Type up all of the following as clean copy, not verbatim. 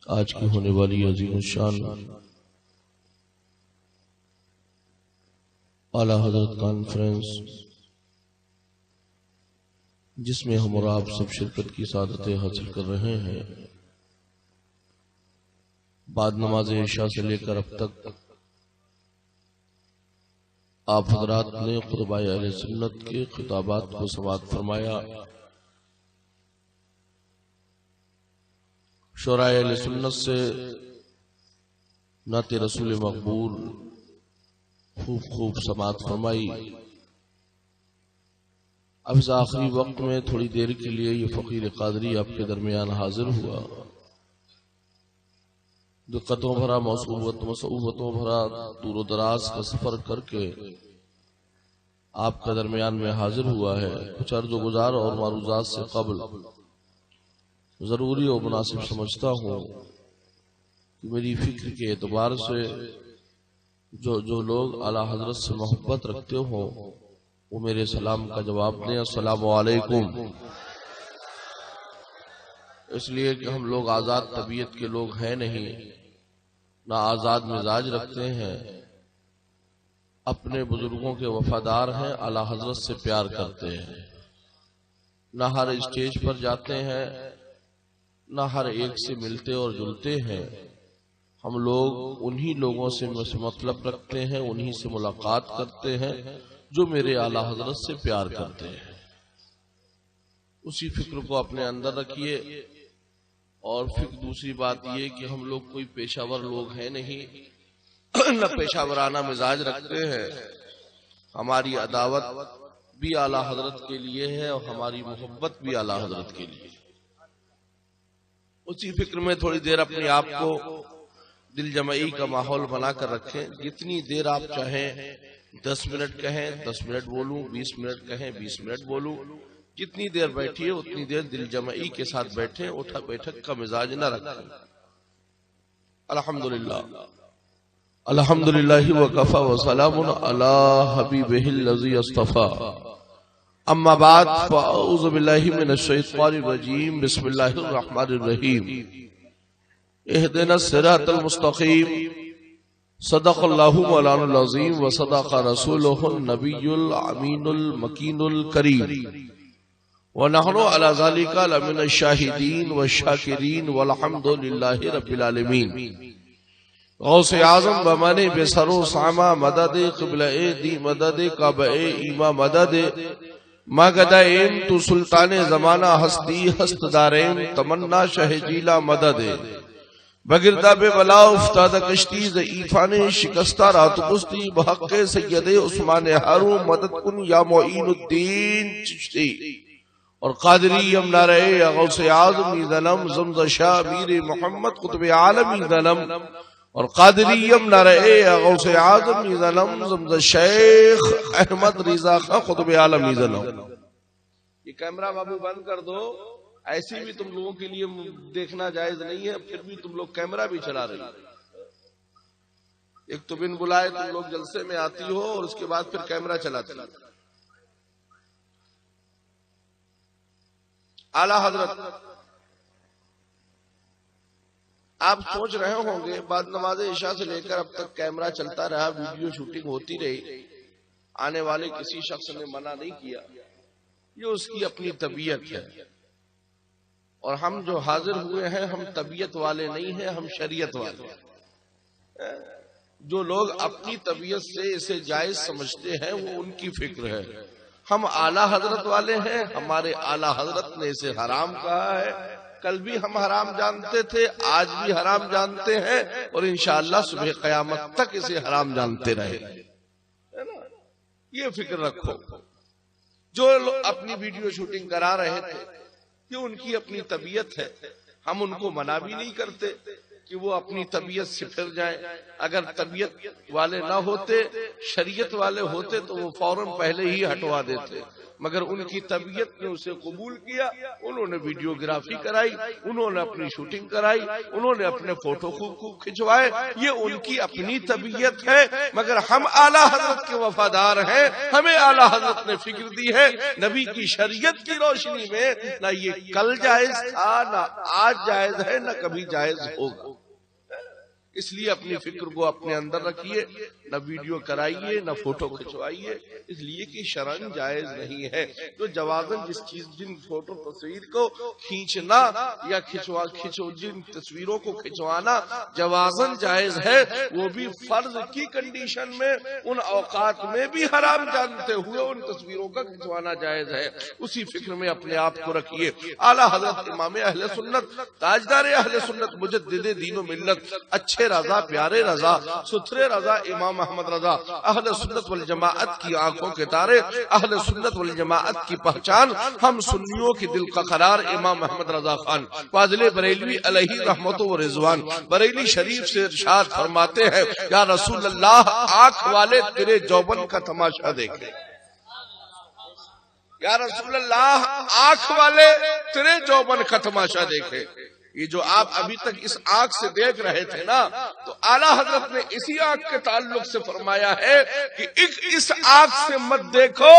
آج کی ہونے والی عظیم الشان اعلیٰ حضرت کانفرنس، جس میں ہم اور آپ سب شرکت کی سعادتیں حاصل کر رہے ہیں، بعد نماز عشاء سے لے کر اب تک آپ حضرات نے خطبہ اہل سنت کے خطابات کو سماعت فرمایا۔ شعراء اہل سنت سے نعت رسول مقبول خوب سماعت فرمائی۔ اب اس آخری وقت میں تھوڑی دیر کے لیے یہ فقیر قادری آپ کے درمیان حاضر ہوا، دقتوں بھرا مصعوبتوں بھرا دور و دراز کا سفر کر کے آپ کا درمیان میں حاضر ہوا ہے۔ کچھ عرض و گزار اور معروضات سے قبل ضروری اور مناسب سمجھتا ہوں کہ میری فکر کے اعتبار سے جو لوگ اعلیٰ حضرت سے محبت رکھتے ہوں وہ میرے سلام کا جواب دیں، السلام علیکم۔ اس لیے کہ ہم لوگ آزاد طبیعت کے لوگ ہیں نہیں، نہ آزاد مزاج رکھتے ہیں، اپنے بزرگوں کے وفادار ہیں، اعلیٰ حضرت سے پیار کرتے ہیں، نہ ہر اسٹیج پر جاتے ہیں، نہ ہر ایک سے ملتے اور جلتے ہیں۔ ہم لوگ انہی لوگوں سے مطلب رکھتے ہیں، انہی سے ملاقات کرتے ہیں جو میرے اعلیٰ حضرت سے پیار کرتے ہیں۔ اسی فکر کو اپنے اندر رکھیے۔ اور پھر دوسری بات یہ کہ ہم لوگ کوئی پیشہ ور لوگ ہیں نہیں، نہ پیشہ ورانہ مزاج رکھتے ہیں۔ ہماری عداوت بھی اعلیٰ حضرت کے لیے ہے اور ہماری محبت بھی اعلیٰ حضرت کے لیے۔ اسی فکر میں تھوڑی دیر اپنے آپ کو دل جمعی کا ماحول بنا کر رکھیں۔ جتنی دیر آپ چاہیں 10 منٹ کہیں 10 منٹ بولوں، 20 منٹ کہیں 20 منٹ بولوں، جتنی دیر بیٹھیے اتنی دیر دل جمعی کے ساتھ بیٹھیں، اٹھا بیٹھک کا مزاج نہ رکھیں۔ الحمدللہ الحمدللہ وکفی وسلام علی حبیبہ الذی اصطفی، اما بعد فاعوذ باللہ من الشیطان الرجیم، بسم اللہ الرحمن الرحیم۔ اہدنا الصراط المستقیم، صدق اللہ مولانا العظیم وصدق رسولہ النبی الامین المکین الکریم، ونحن علی ذلک لمن الشاہدین والشاکرین والحمد للہ رب العالمین۔ غوث اعظم بمانے بسر و سامہ مدد، قبلہ دی مدد، کعبہ ایمہ مدد، ماگدائیم تو سلطان زمانہ ہستی ہست دارین، تمنا شہ جیلا مدد، بگردہ بے بلا افتادہ کشتی ضعیفان شکستہ رات کشتی، بحق سید عثمان ہارون مدد کن یا معین الدین چشتی، اور قادری امنا رہے غوث اعظم ظلم زمز شاہ میر محمد قطب عالمی ظلم، اور قادری امنا رہے غوث اعظم ظلم زمز شیخ احمد رضا خان قطب عالمی ظلم۔ یہ کیمرہ بابو بند کر دو، ایسی بھی تم لوگوں کے لیے دیکھنا جائز نہیں ہے، پھر بھی تم لوگ کیمرہ بھی چلا رہے ہیں۔ ایک تو بن بلائے تم لوگ جلسے میں آتی ہو اور اس کے بعد پھر کیمرہ چلاتی ہو۔ اعلیٰ حضرت، آپ سوچ رہے ہوں گے بعد نماز عشاء سے لے کر اب تک کیمرہ چلتا رہا، ویڈیو شوٹنگ ہوتی رہی، آنے والے کسی شخص نے منع نہیں کیا، یہ اس کی اپنی طبیعت ہے۔ اور ہم جو حاضر ہوئے ہیں ہم طبیعت والے نہیں ہیں، ہم شریعت والے ہیں۔ جو لوگ اپنی طبیعت سے اسے جائز سمجھتے ہیں وہ ان کی فکر ہے۔ ہم اعلیٰ حضرت والے ہیں، ہمارے اعلیٰ حضرت نے اسے حرام کہا ہے، کل بھی ہم حرام جانتے تھے، آج بھی حرام جانتے ہیں، اور انشاءاللہ صبح قیامت تک اسے حرام جانتے رہے۔ یہ فکر رکھو۔ جو لوگ اپنی ویڈیو شوٹنگ کرا رہے تھے یہ ان کی اپنی طبیعت ہے، ہم ان کو منع بھی نہیں کرتے کہ وہ اپنی طبیعت سے پھر جائیں۔ اگر طبیعت والے نہ ہوتے، شریعت والے ہوتے تو وہ فوراً پہلے ہی ہٹوا دیتے، مگر ان کی طبیعت نے اسے قبول کیا، انہوں نے ویڈیوگرافی کرائی، انہوں نے اپنی شوٹنگ کرائی، انہوں نے اپنے فوٹو خوب کھنچوائے، یہ ان کی اپنی طبیعت ہے، مگر ہم اعلیٰ حضرت کے وفادار ہیں، ہمیں اعلیٰ حضرت نے فکر دی ہے، نبی کی شریعت کی روشنی میں نہ یہ کل جائز تھا، نہ آج جائز ہے، نہ کبھی جائز ہوگا۔ اس لیے اپنی فکر کو اپنے اندر رکھیے، نہ ویڈیو کرائیے نہ فوٹو کھنچوائیے، اس لیے کہ شرعاً جائز نہیں ہے۔ تو جوازن جن فوٹو تصویر کو کھینچنا یا جن تصویروں کو کھنچوانا جوازن جائز ہے، وہ بھی فرض کی کنڈیشن میں، ان اوقات میں بھی حرام جانتے ہوئے ان تصویروں کا کھنچوانا جائز ہے۔ اسی فکر میں اپنے آپ کو رکھیے۔ اعلیٰ حضرت امام اہل سنت، تاجدار اہل سنت، مجدد دین و ملت، اچھے رضا، پیارے رضا، ستھرے رضا امام احمد رضا، اہل سنت والجماعت کی آنکھوں کے تارے، اہل سنت والجماعت کی پہچان، ہم سنیوں کی دل کا قرار امام احمد رضا خان فاضل بریلوی علیہ رحمت و رضوان بریلی شریف سے ارشاد فرماتے ہیں، یا رسول اللہ آنکھ والے تیرے جوبن کا تماشا دیکھیں، یا رسول اللہ آنکھ والے تیرے جوبن کا تماشا دیکھیں۔ یہ جو آپ ابھی تک اس آنکھ سے دیکھ رہے تھے نا، تو اعلیٰ حضرت نے اسی آنکھ کے تعلق سے فرمایا ہے کہ اس آنکھ سے مت دیکھو،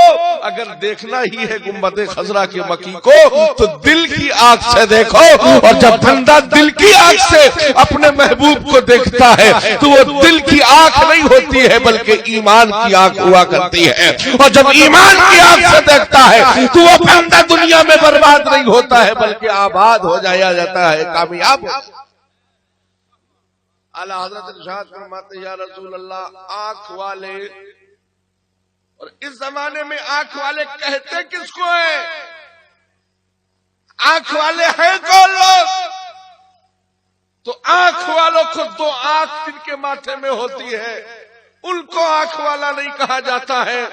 اگر دیکھنا ہی ہے گنبد خضرا کے مکی کو تو دل کی آنکھ سے دیکھو، اور جب بندہ دل کی آنکھ سے اپنے محبوب کو دیکھتا ہے تو وہ دل کی آنکھ نہیں ہوتی ہے بلکہ ایمان کی آنکھ ہوا کرتی ہے، اور جب ایمان کی آنکھ سے دیکھتا ہے تو وہ بندہ دنیا میں برباد نہیں ہوتا ہے بلکہ آباد ہو جایا جاتا ہے، کامیاب۔ اعلیٰ حضرت ارشاد فرماتے یا رسول اللہ آنکھ والے، اور اس زمانے میں آنکھ والے کہتے کس کو ہیں؟ آنکھ والے ہیں کون لوگ؟ تو آنکھ والوں کو دو آنکھ جن کے ماتھے میں ہوتی ہے ان کو آنکھ والا نہیں کہا جاتا ہے،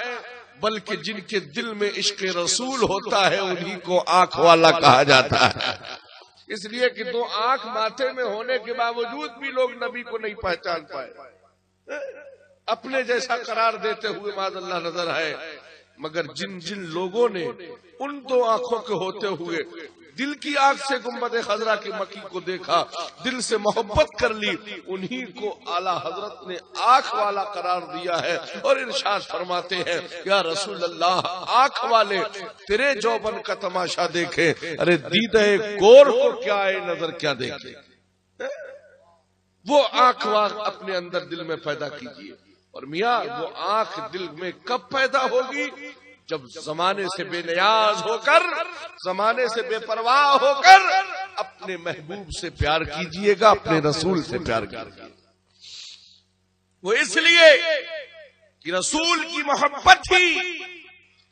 بلکہ جن کے دل میں عشق رسول ہوتا ہے انہی کو آنکھ والا کہا جاتا ہے۔ اس لیے کہ دو آنکھ ماتھے میں ہونے کے باوجود بھی لوگ نبی کو نہیں پہچان پائے، اپنے جیسا قرار دیتے ہوئے معاذ اللہ نظر آئے، مگر جن جن لوگوں نے ان دو آنکھوں کے ہوتے ہوئے دل کی آنکھ سے گنبد خضرا کی مکی کو دیکھا، دل سے محبت کر لی، انہی کو اعلیٰ حضرت نے آنکھ والا قرار دیا ہے، اور ارشاد فرماتے ہیں یا رسول اللہ آنکھ والے تیرے جوبن کا تماشا دیکھے، ارے دیدہ گور کو کیا ہے نظر کیا دیکھے، وہ آنکھ اپنے اندر دل میں پیدا کیجئے۔ اور میاں وہ آنکھ دل میں کب پیدا ہوگی؟ جب زمانے سے بے نیاز ہو کر، زمانے سے بے پرواہ ہو کر اپنے محبوب سے پیار کیجئے گا، اپنے رسول سے پیار کیجئے گا۔ وہ اس لیے کہ رسول کی محبت ہی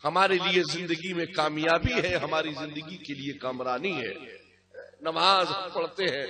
ہمارے لیے زندگی میں کامیابی ہے، ہماری زندگی کے لیے کامرانی ہے۔ نماز ہم پڑھتے ہیں،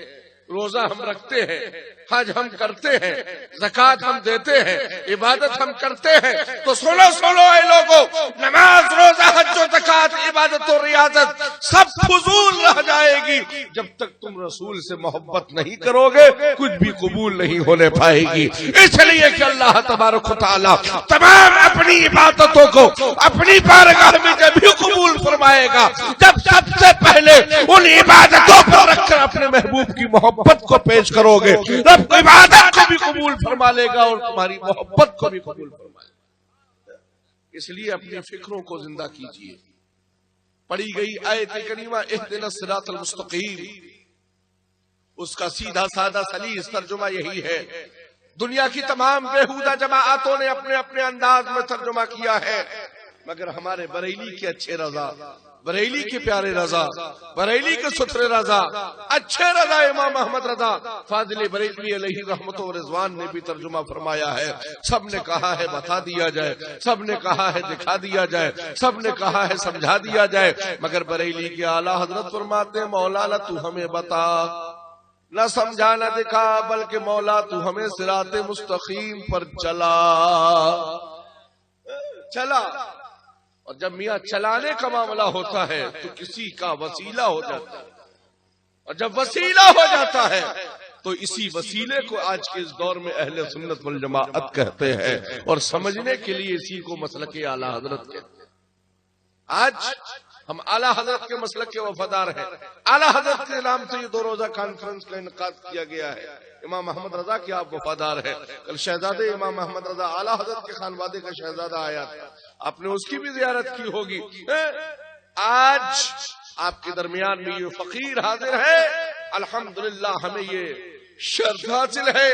روزہ ہم رکھتے ہیں، حج ہم کرتے ہیں، زکوٰۃ ہم دیتے ہیں، عبادت ہم کرتے ہیں، تو سنو اے لوگوں، نماز، روزہ، حج و زکوٰۃ، عبادت و ریاضت سب فضول رہ جائے گی جب تک تم رسول سے محبت نہیں کرو گے، کچھ بھی قبول نہیں ہونے پائے گی۔ اس لیے کہ اللہ تبارک و تعالیٰ تمام اپنی عبادتوں کو اپنی بارگاہ میں جب بھی قبول فرمائے گا، جب سب سے پہلے ان عبادتوں پر رکھ کر اپنے محبوب کی محبت کو پیش کرو گے، رب عبادت کو بھی قبول فرما لے گا اور تمہاری محبت کو بھی قبول فرما لے گا۔ اس لیے اپنی فکروں کو زندہ کیجئے۔ پڑھی گئی آیت کریمہ اہدنا الصراط المستقیم، اس کا سیدھا سادہ سلیس ترجمہ یہی ہے۔ دنیا کی تمام بیہودہ جماعتوں نے اپنے اپنے انداز میں ترجمہ کیا ہے، مگر ہمارے بریلی کے اچھے رضا، بریلی کے پیارے رضا، بریلی کے ستھرے رضا، اچھے رضا امام احمد رضا فاضل بریلوی علیہ رحمت و رضوان نے بھی ترجمہ فرمایا ہے۔ سب نے کہا ہے بتا دیا جائے، سب نے کہا ہے دکھا دیا جائے، سب نے کہا ہے سمجھا دیا جائے، مگر بریلی کے اعلیٰ حضرت فرماتے ہیں مولا تو ہمیں بتا، نہ سمجھا نہ دکھا، بلکہ مولا تو ہمیں صراط مستقیم پر چلا۔ اور جب میاں چلانے کا معاملہ ہوتا ہے تو کسی کا وسیلہ ہو جاتا ہے، اور جب وسیلہ ہو جاتا ہے تو اسی وسیلے کو آج کے اس دور میں اہل سنت والجماعت کہتے ہیں، اور سمجھنے کے لیے اسی کو مسلک اعلیٰ حضرت کہتے ہیں۔ آج ہم اعلیٰ حضرت کے مسلک کے وفادار ہیں. اعلیٰ حضرت کے نام سے یہ 2 روزہ کانفرنس کا انعقاد کیا گیا ہے. امام محمد رضا کے آپ وفادار ہیں. کل شہزادے امام محمد رضا اعلیٰ حضرت کے خانوادے کا شہزادہ آیا تھا, آپ نے اس کی بھی زیارت کی ہوگی. آج آپ کے درمیان میں یہ فقیر حاضر ہے. الحمدللہ ہمیں یہ شرف حاصل ہے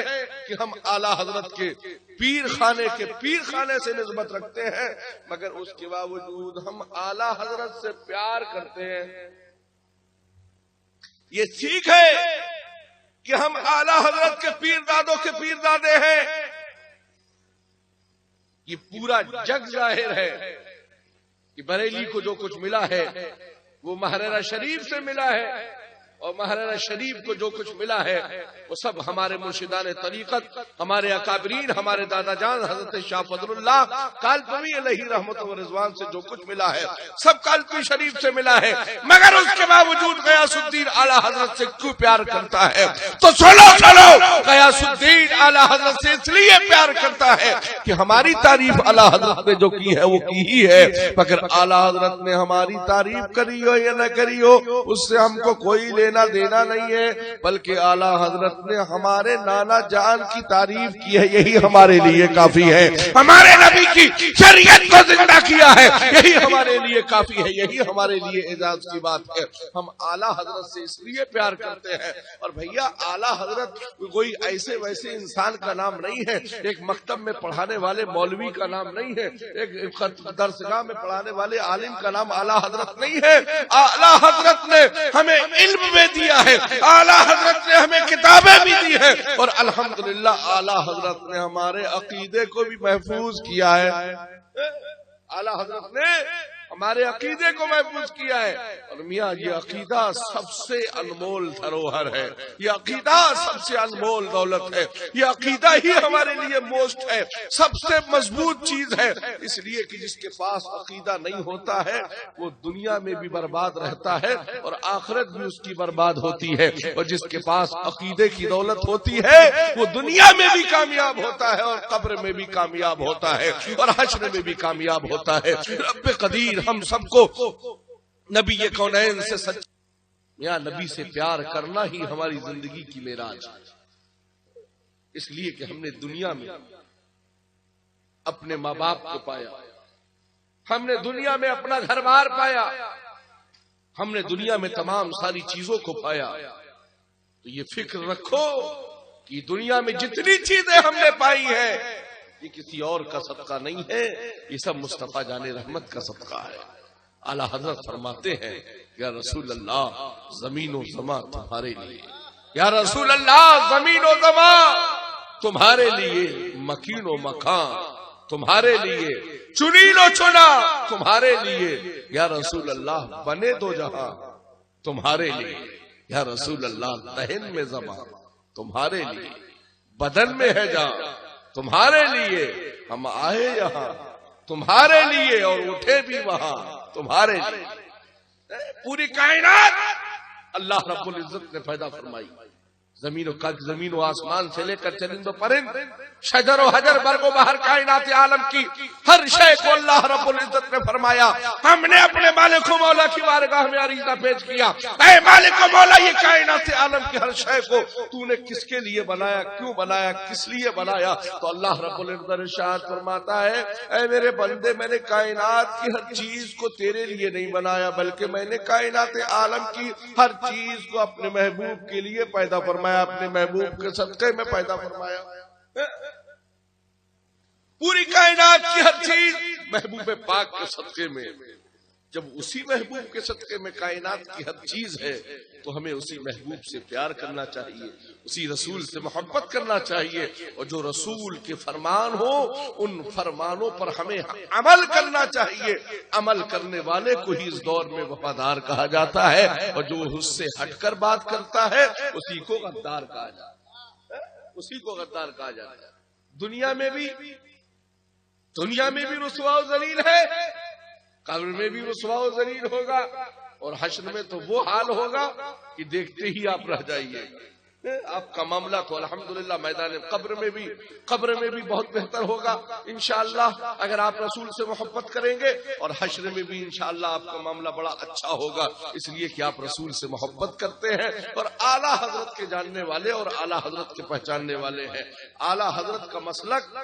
کہ ہم اعلیٰ حضرت کے پیر خانے سے نسبت رکھتے ہیں, مگر اس کے باوجود ہم اعلیٰ حضرت سے پیار کرتے ہیں. یہ ٹھیک ہے کہ ہم اعلیٰ حضرت کے پیر دادوں کے پیر دادے ہیں, یہ پورا جگ ظاہر ہے کہ بریلی کو جو کچھ ملا ہے وہ مہرانہ شریف سے ملا ہے, اور مہرانہ شریف کو جو کچھ ملا ہے وہ سب ہمارے مرشدان طریقت, ہمارے اکابرین, ہمارے دادا جان حضرت شاہ فضل اللہ کالپوی علیہ رحمت و رضوان سے جو کچھ ملا ہے سب کالپوی شریف سے ملا ہے. مگر اس کے باوجود غیاث الدین اعلیٰ حضرت سے کیوں پیار کرتا ہے؟ تو سنو غیاث الدین اعلیٰ حضرت سے اس لیے پیار کرتا ہے کہ ہماری تعریف اعلیٰ حضرت نے جو کی ہے وہ کی ہی ہے, مگر اعلیٰ حضرت نے ہماری تعریف کری ہو یا نہ کری ہو اس سے ہم کو کوئی لینا دینا نہیں ہے, بلکہ اعلیٰ حضرت نے ہمارے نانا جان کی تعریف کی ہے, یہی ہمارے لیے کافی ہے. ہمارے نبی کی شریعت کو زندہ کیا ہے, یہی ہمارے لیے کافی ہے, یہی ہمارے لیے اعزاز کی بات ہے. ہم اعلیٰ حضرت سے اس لیے پیار کرتے ہیں. اور بھیا اعلیٰ حضرت کوئی ایسے ویسے انسان کا نام نہیں ہے, ایک مکتب میں پڑھانے والے مولوی کا نام نہیں ہے, ایک درسگاہ میں پڑھانے والے عالم کا نام اعلیٰ حضرت نہیں ہے. اعلیٰ حضرت نے ہمیں علم میں دیا ہے, اعلیٰ حضرت نے ہمیں کتابیں بھی دی ہے, اور الحمدللہ اعلیٰ حضرت نے ہمارے عقیدے کو بھی محفوظ کیا ہے. اعلیٰ حضرت نے ہمارے عقیدے کو محفوظ کیا ہے. اور میاں یہ عقیدہ سب سے انمول دھروہر ہے, یہ عقیدہ سب سے انمول دولت ہے, یہ عقیدہ ہی ہمارے لیے موسٹ ہے, سب سے مضبوط چیز ہے. اس لیے کہ جس کے پاس عقیدہ نہیں ہوتا ہے وہ دنیا میں بھی برباد رہتا ہے اور آخرت بھی اس کی برباد ہوتی ہے, اور جس کے پاس عقیدے کی دولت ہوتی ہے وہ دنیا میں بھی کامیاب ہوتا ہے اور قبر میں بھی کامیاب ہوتا ہے اور حشر میں بھی کامیاب ہوتا ہے. رب قدیر ہم سب کو نبی کونین سے سچ یا نبی سے پیار کرنا ہی ہماری زندگی کی معراج ہے. اس لیے کہ ہم نے دنیا میں اپنے ماں باپ کو پایا, ہم نے دنیا میں اپنا گھر بار پایا, ہم نے دنیا میں تمام ساری چیزوں کو پایا. تو یہ فکر رکھو کہ دنیا میں جتنی چیزیں ہم نے پائی ہیں یہ کسی اور کا صدقہ نہیں ہے, یہ سب مصطفیٰ جان رحمت کا صدقہ ہے. اعلیٰ حضرت فرماتے ہیں یا رسول اللہ زمین و زمان تمہارے لیے, یا رسول اللہ زمین و زمان تمہارے لیے, مکین و مکان تمہارے لیے, چنین و چنا تمہارے لیے, یا رسول اللہ بنے دو جہاں تمہارے لیے, یا رسول اللہ دہن میں زبان تمہارے لیے, بدن میں ہے جان تمہارے لیے, ہم آئے یہاں تمہارے لیے اور اٹھے بھی وہاں تمہارے لیے. پوری کائنات اللہ رب العزت نے پیدا فرمائی, زمین و آسمان سے لے کر چرند و پرند, شجر و حجر, برگ و بہر, کائنات عالم کی ہر شے کو اللہ رب العزت نے فرمایا. ہم نے اپنے مالک و مولا کی بارگاہ میں عریضہ پیش کیا, اے مالک و مولا یہ کائنات عالم کی ہر شے کو تو نے کس کے لیے بنایا, کیوں بنایا, کس لیے بنایا؟ تو اللہ رب العزت ارشاد فرماتا ہے اے میرے بندے میں نے کائنات کی ہر چیز کو تیرے لیے نہیں بنایا, بلکہ میں نے کائنات عالم کی ہر چیز کو اپنے محبوب کے لیے پیدا فرمایا, اپنے محبوب کے صدقے میں پیدا فرمایا. پوری کائنات کی ہر چیز محبوب پاک کے صدقے میں. جب اسی محبوب کے صدقے میں کائنات کی ہر چیز ہے تو ہمیں اسی محبوب سے پیار کرنا چاہیے, اسی رسول سے محبت کرنا چاہیے, اور جو رسول کے فرمان ہو ان فرمانوں پر ہمیں عمل کرنا چاہیے. عمل کرنے والے کو ہی اس دور میں وفادار کہا جاتا ہے, اور جو اس سے ہٹ کر بات کرتا ہے اسی کو غدار کہا جاتا ہے, اسی کو غدار کہا جاتا ہے. دنیا میں بھی رسوا و ذلیل ہے, قبر میں بھی رسوا و ذلیل ہوگا, اور حشر میں تو وہ حال ہوگا کہ دیکھتے ہی آپ رہ جائیے. آپ کا معاملہ تو الحمدللہ میدان قبر میں بھی بہت بہتر ہوگا انشاءاللہ اگر آپ رسول سے محبت کریں گے، اور حشر میں بھی انشاءاللہ آپ کا معاملہ بڑا اچھا ہوگا، اس لیے کہ آپ رسول سے محبت کرتے ہیں اور اعلیٰ حضرت کے جاننے والے اور اعلیٰ حضرت کے پہچاننے والے ہیں۔ اعلیٰ حضرت کا مسلک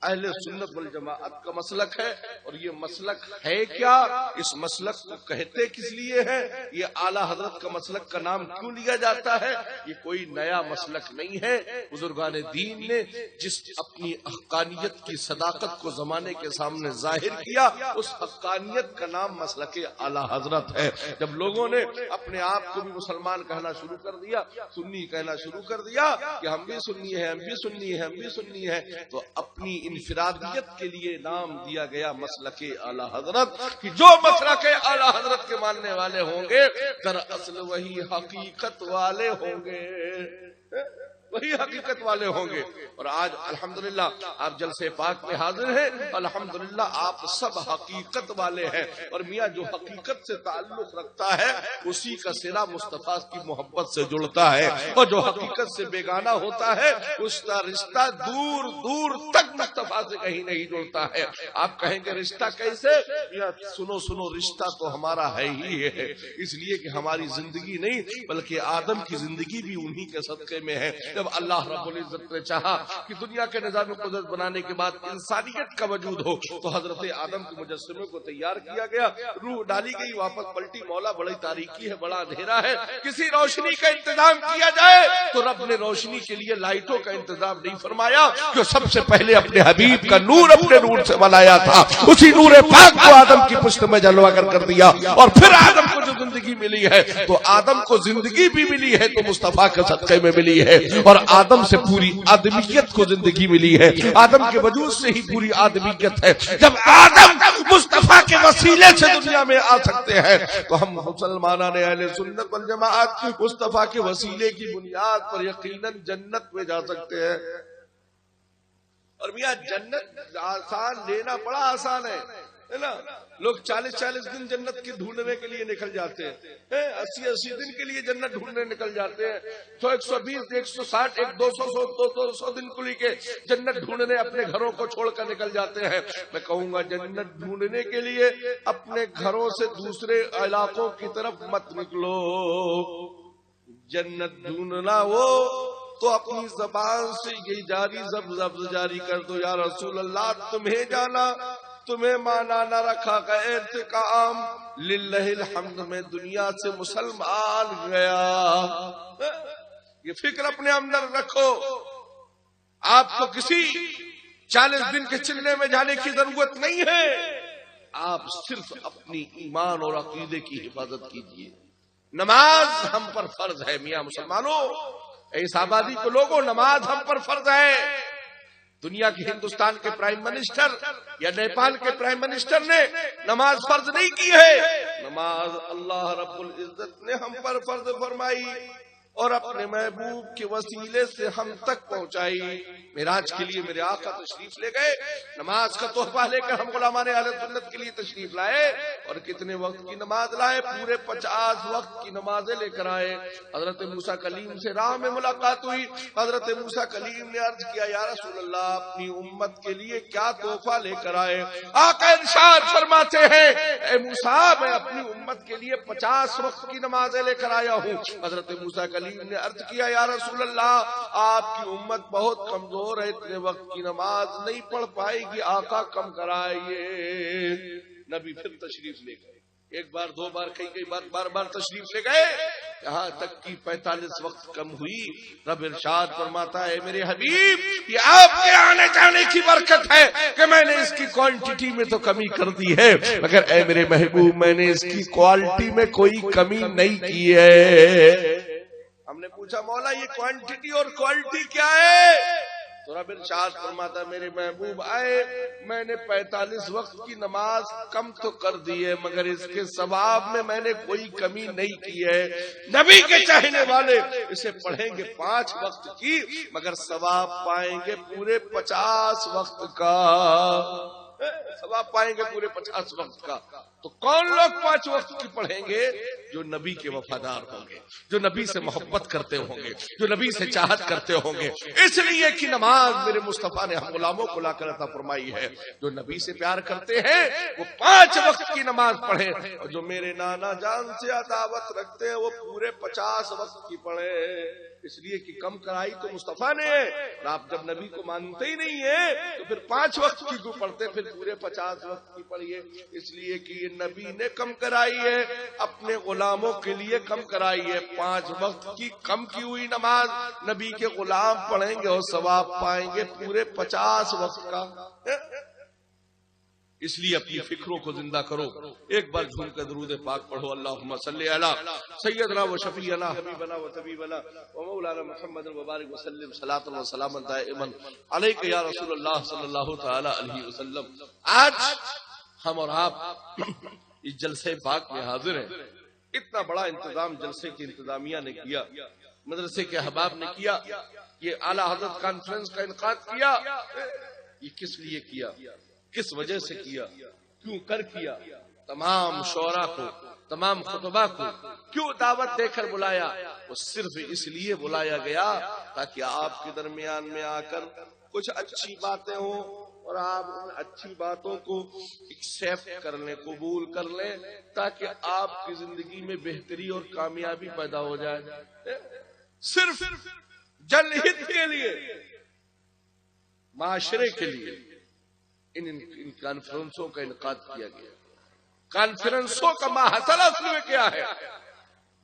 اہل سنت والجماعت کا مسلک ہے، اور یہ مسلک ہے کیا، اس مسلک کو کہتے کس لیے ہے، یہ اعلیٰ حضرت کا مسلک کا نام کیوں لیا جاتا ہے؟ یہ کوئی نیا مسلک نہیں ہے، بزرگان دین نے جس اپنی حقانیت کی صداقت کو زمانے کے سامنے ظاہر کیا، اس حقانیت کا نام مسلک اعلیٰ حضرت ہے۔ جب لوگوں نے اپنے آپ کو بھی مسلمان کہنا شروع کر دیا، سنی کہنا شروع کر دیا کہ ہم بھی سنی ہیں، ہم بھی سنی ہیں، ہم بھی سنی ہیں، تو اپنی انفرادیت کے لیے نام دیا گیا مسلک اعلیٰ حضرت، کہ جو مسلک اعلیٰ حضرت کے ماننے والے ہوں گے دراصل وہی حقیقت والے ہوں گے، وہی حقیقت والے ہوں گے۔ اور آج الحمدللہ آپ جلسے پاک میں حاضر ہیں، الحمدللہ آپ سب حقیقت والے ہیں، اور میاں جو حقیقت سے تعلق رکھتا ہے اسی کا صلہ مصطفیٰ کی محبت سے جڑتا ہے، اور جو حقیقت سے بیگانہ ہوتا ہے اس کا رشتہ دور دور تک مصطفیٰ سے کہیں نہیں جڑتا ہے۔ آپ کہیں گے رشتہ کیسے؟ میاں سنو رشتہ تو ہمارا ہے ہی ہے، اس لیے کہ ہماری زندگی نہیں بلکہ آدم کی زندگی بھی انہی کے صدقے میں ہے۔ جب اللہ رب العزت نے چاہا کہ دنیا کے نظام قدرت بنانے کے بعد انسانیت کا وجود ہو تو حضرت آدم کے مجسمے کو تیار کیا گیا، روح ڈالی گئی، واپس پلٹی، مولا بڑی تاریکی ہے، بڑا اندھیرا ہے، کسی روشنی کا انتظام کیا جائے، تو رب نے روشنی کے لیے لائٹوں کا انتظام نہیں فرمایا، کہ سب سے پہلے اپنے حبیب کا نور اپنے نور سے بنایا تھا، اسی نور پاک کو آدم کی پشت میں جلوہ کر دیا، اور پھر آدم کو جو زندگی ملی ہے تو آدم کو زندگی بھی ملی ہے تو مصطفیٰ کے صدقے میں ملی ہے، اور آدم سے پوری آدمیت کو زندگی ملی ہے، آدم کے وجود سے ہی پوری آدمیت ہے۔ جب آدم مصطفیٰ کے وسیلے سے دنیا میں آ سکتے ہیں تو ہم مسلمانان اہل سنت والجماعت مصطفیٰ کے وسیلے کی بنیاد پر یقیناً جنت میں جا سکتے ہیں۔ اور میاں جنت آسان لینا بڑا آسان ہے نا، لوگ 40 دن جنت کی ڈھونڈنے کے لیے نکل جاتے ہیں، 80 دن کے لیے جنت ڈھونڈنے نکل جاتے ہیں، 120 160 200 دن کو لے کے جنت ڈھونڈنے اپنے گھروں کو چھوڑ کر نکل جاتے ہیں۔ میں کہوں گا جنت ڈھونڈنے کے لیے اپنے گھروں سے دوسرے علاقوں کی طرف مت نکلو، جنت ڈھونڈنا وہ تو اپنی زبان سے یہی لفظ جاری کر دو، یا رسول اللہ تمہیں جانا، تمہیں مانا نہ رکھا کا انتقام، للہ الحمد میں دنیا سے مسلمان گیا۔ یہ فکر اپنے اندر رکھو، آپ کو کسی 40 دن کے چلنے میں جانے کی ضرورت نہیں ہے، آپ صرف اپنی ایمان اور عقیدے کی حفاظت کیجیے۔ نماز ہم پر فرض ہے میاں مسلمانوں، اس آبادی کو لوگوں، نماز ہم پر فرض ہے۔ دنیا کی ہندوستان کے پرائم منسٹر یا نیپال کے پرائم منسٹر نے نماز فرض نہیں کی ہے، نماز اللہ رب العزت نے ہم پر فرض فرمائی اور اپنے محبوب کے وسیلے سے ہم تک پہنچائی۔ معراج کے لیے میرے آقا تشریف لے گئے، نماز کا تحفہ لے کر ہم غلامان اہل سنت کے لیے تشریف لائے، اور کتنے وقت کی نماز لائے؟ پورے 50 وقت کی نمازیں لے کر آئے۔ حضرت موسیٰ کلیم سے راہ میں ملاقات ہوئی، حضرت موسیٰ کلیم نے عرض کیا یا رسول اللہ اپنی امت کے لیے کیا تحفہ لے کر آئے؟ آقا ارشاد فرماتے ہیں اے موسیٰ میں اپنی امت کے لیے 50 وقت کی نمازیں لے کر آیا ہوں۔ حضرت موسیٰ کلیم نے عرض کیا یا رسول اللہ آپ کی امت بہت کمزور ہے، اتنے وقت کی نماز نہیں پڑھ پائے گی، آقا کم کرائیے۔ نبی پھر تشریف لے گئے، ایک بار دو بار کئی بار تشریف لے گئے، یہاں تک کی 45 وقت کم ہوئی۔ رب ارشاد فرماتا ہے میرے حبیب یہ آپ کے آنے جانے کی برکت ہے کہ میں نے اس کی کوانٹٹی میں تو کمی کر دی ہے، مگر اے میرے محبوب میں نے اس کی کوالٹی میں کوئی کمی نہیں کی ہے۔ ہم نے پوچھا مولا یہ کوانٹٹی اور کوالٹی کیا ہے؟ تو رب ارشاد فرماتا میرے محبوب آئے میں نے 45 وقت کی نماز کم تو کر دی ہے، مگر اس کے ثواب میں نے کوئی کمی نہیں کی ہے۔ نبی کے چاہنے والے اسے پڑھیں گے 5 وقت کی، مگر ثواب پائیں گے پورے 50 وقت کا، ثواب پائیں گے پورے 50 وقت کا۔ تو کون لوگ 5 وقت کی پڑھیں گے؟ جو نبی کے وفادار ہوں گے، جو نبی سے محبت کرتے ہوں گے، جو نبی سے چاہت کرتے ہوں گے۔ اس لیے کہ نماز میرے مصطفیٰ نے ہم غلاموں کو لا کر عطا فرمائی ہے۔ جو نبی سے پیار کرتے ہیں وہ 5 وقت کی نماز پڑھیں، اور جو میرے نانا جان سے عداوت رکھتے ہیں وہ پورے 50 وقت کی پڑھیں۔ اس لیے کہ کم کرائی تو مصطفیٰ نے ہے، اور آپ جب نبی کو مانتے ہی نہیں ہیں تو پھر 5 وقت کی کیوں پڑھتے، پھر پورے 50 وقت کی پڑھیے۔ اس لیے کہ یہ نبی نے کم کرائی ہے، اپنے غلاموں کے لیے کم کرائی ہے۔ 5 وقت کی کم کی ہوئی نماز نبی کے غلام پڑھیں گے اور ثواب پائیں گے پورے 50 وقت کا۔ اس لیے اپنی فکروں کو زندہ کرو، ایک بار جھوم کر درود پاک پڑھو، اللہم صلی علی سیدنا و شفیعنا حبیبنا و طبیبنا و مولانا محمد وبارک وسلم صلاۃ و سلام دائما علیک یا رسول اللہ صلی اللہ تعالی علیہ وسلم۔ آج ہم اور آپ اس جلسے پاک میں حاضر ہیں۔ اتنا بڑا انتظام جلسے کی انتظامیہ نے کیا، مدرسے کے احباب نے کیا، یہ اعلیٰ حضرت کانفرنس کا انعقاد کیا۔ یہ کس لیے کیا، کس وجہ سے کیا، کیوں کر کیا؟ تمام شعراء کو، تمام خطبہ کو کیوں دعوت دے کر بلایا؟ وہ صرف اس لیے بلایا گیا تاکہ آپ کے درمیان میں آ کر کچھ اچھی باتیں ہوں اور آپ ان اچھی باتوں کو ایکسیپٹ کر لیں، قبول کر لیں، تاکہ آپ کی زندگی میں بہتری اور کامیابی پیدا ہو جائے۔ صرف جن ہت کے لیے، معاشرے کے لیے ان کانفرنسوں کا انعقاد کیا گیا۔ کانفرنسوں کا ماحصل اصل میں کیا ہے؟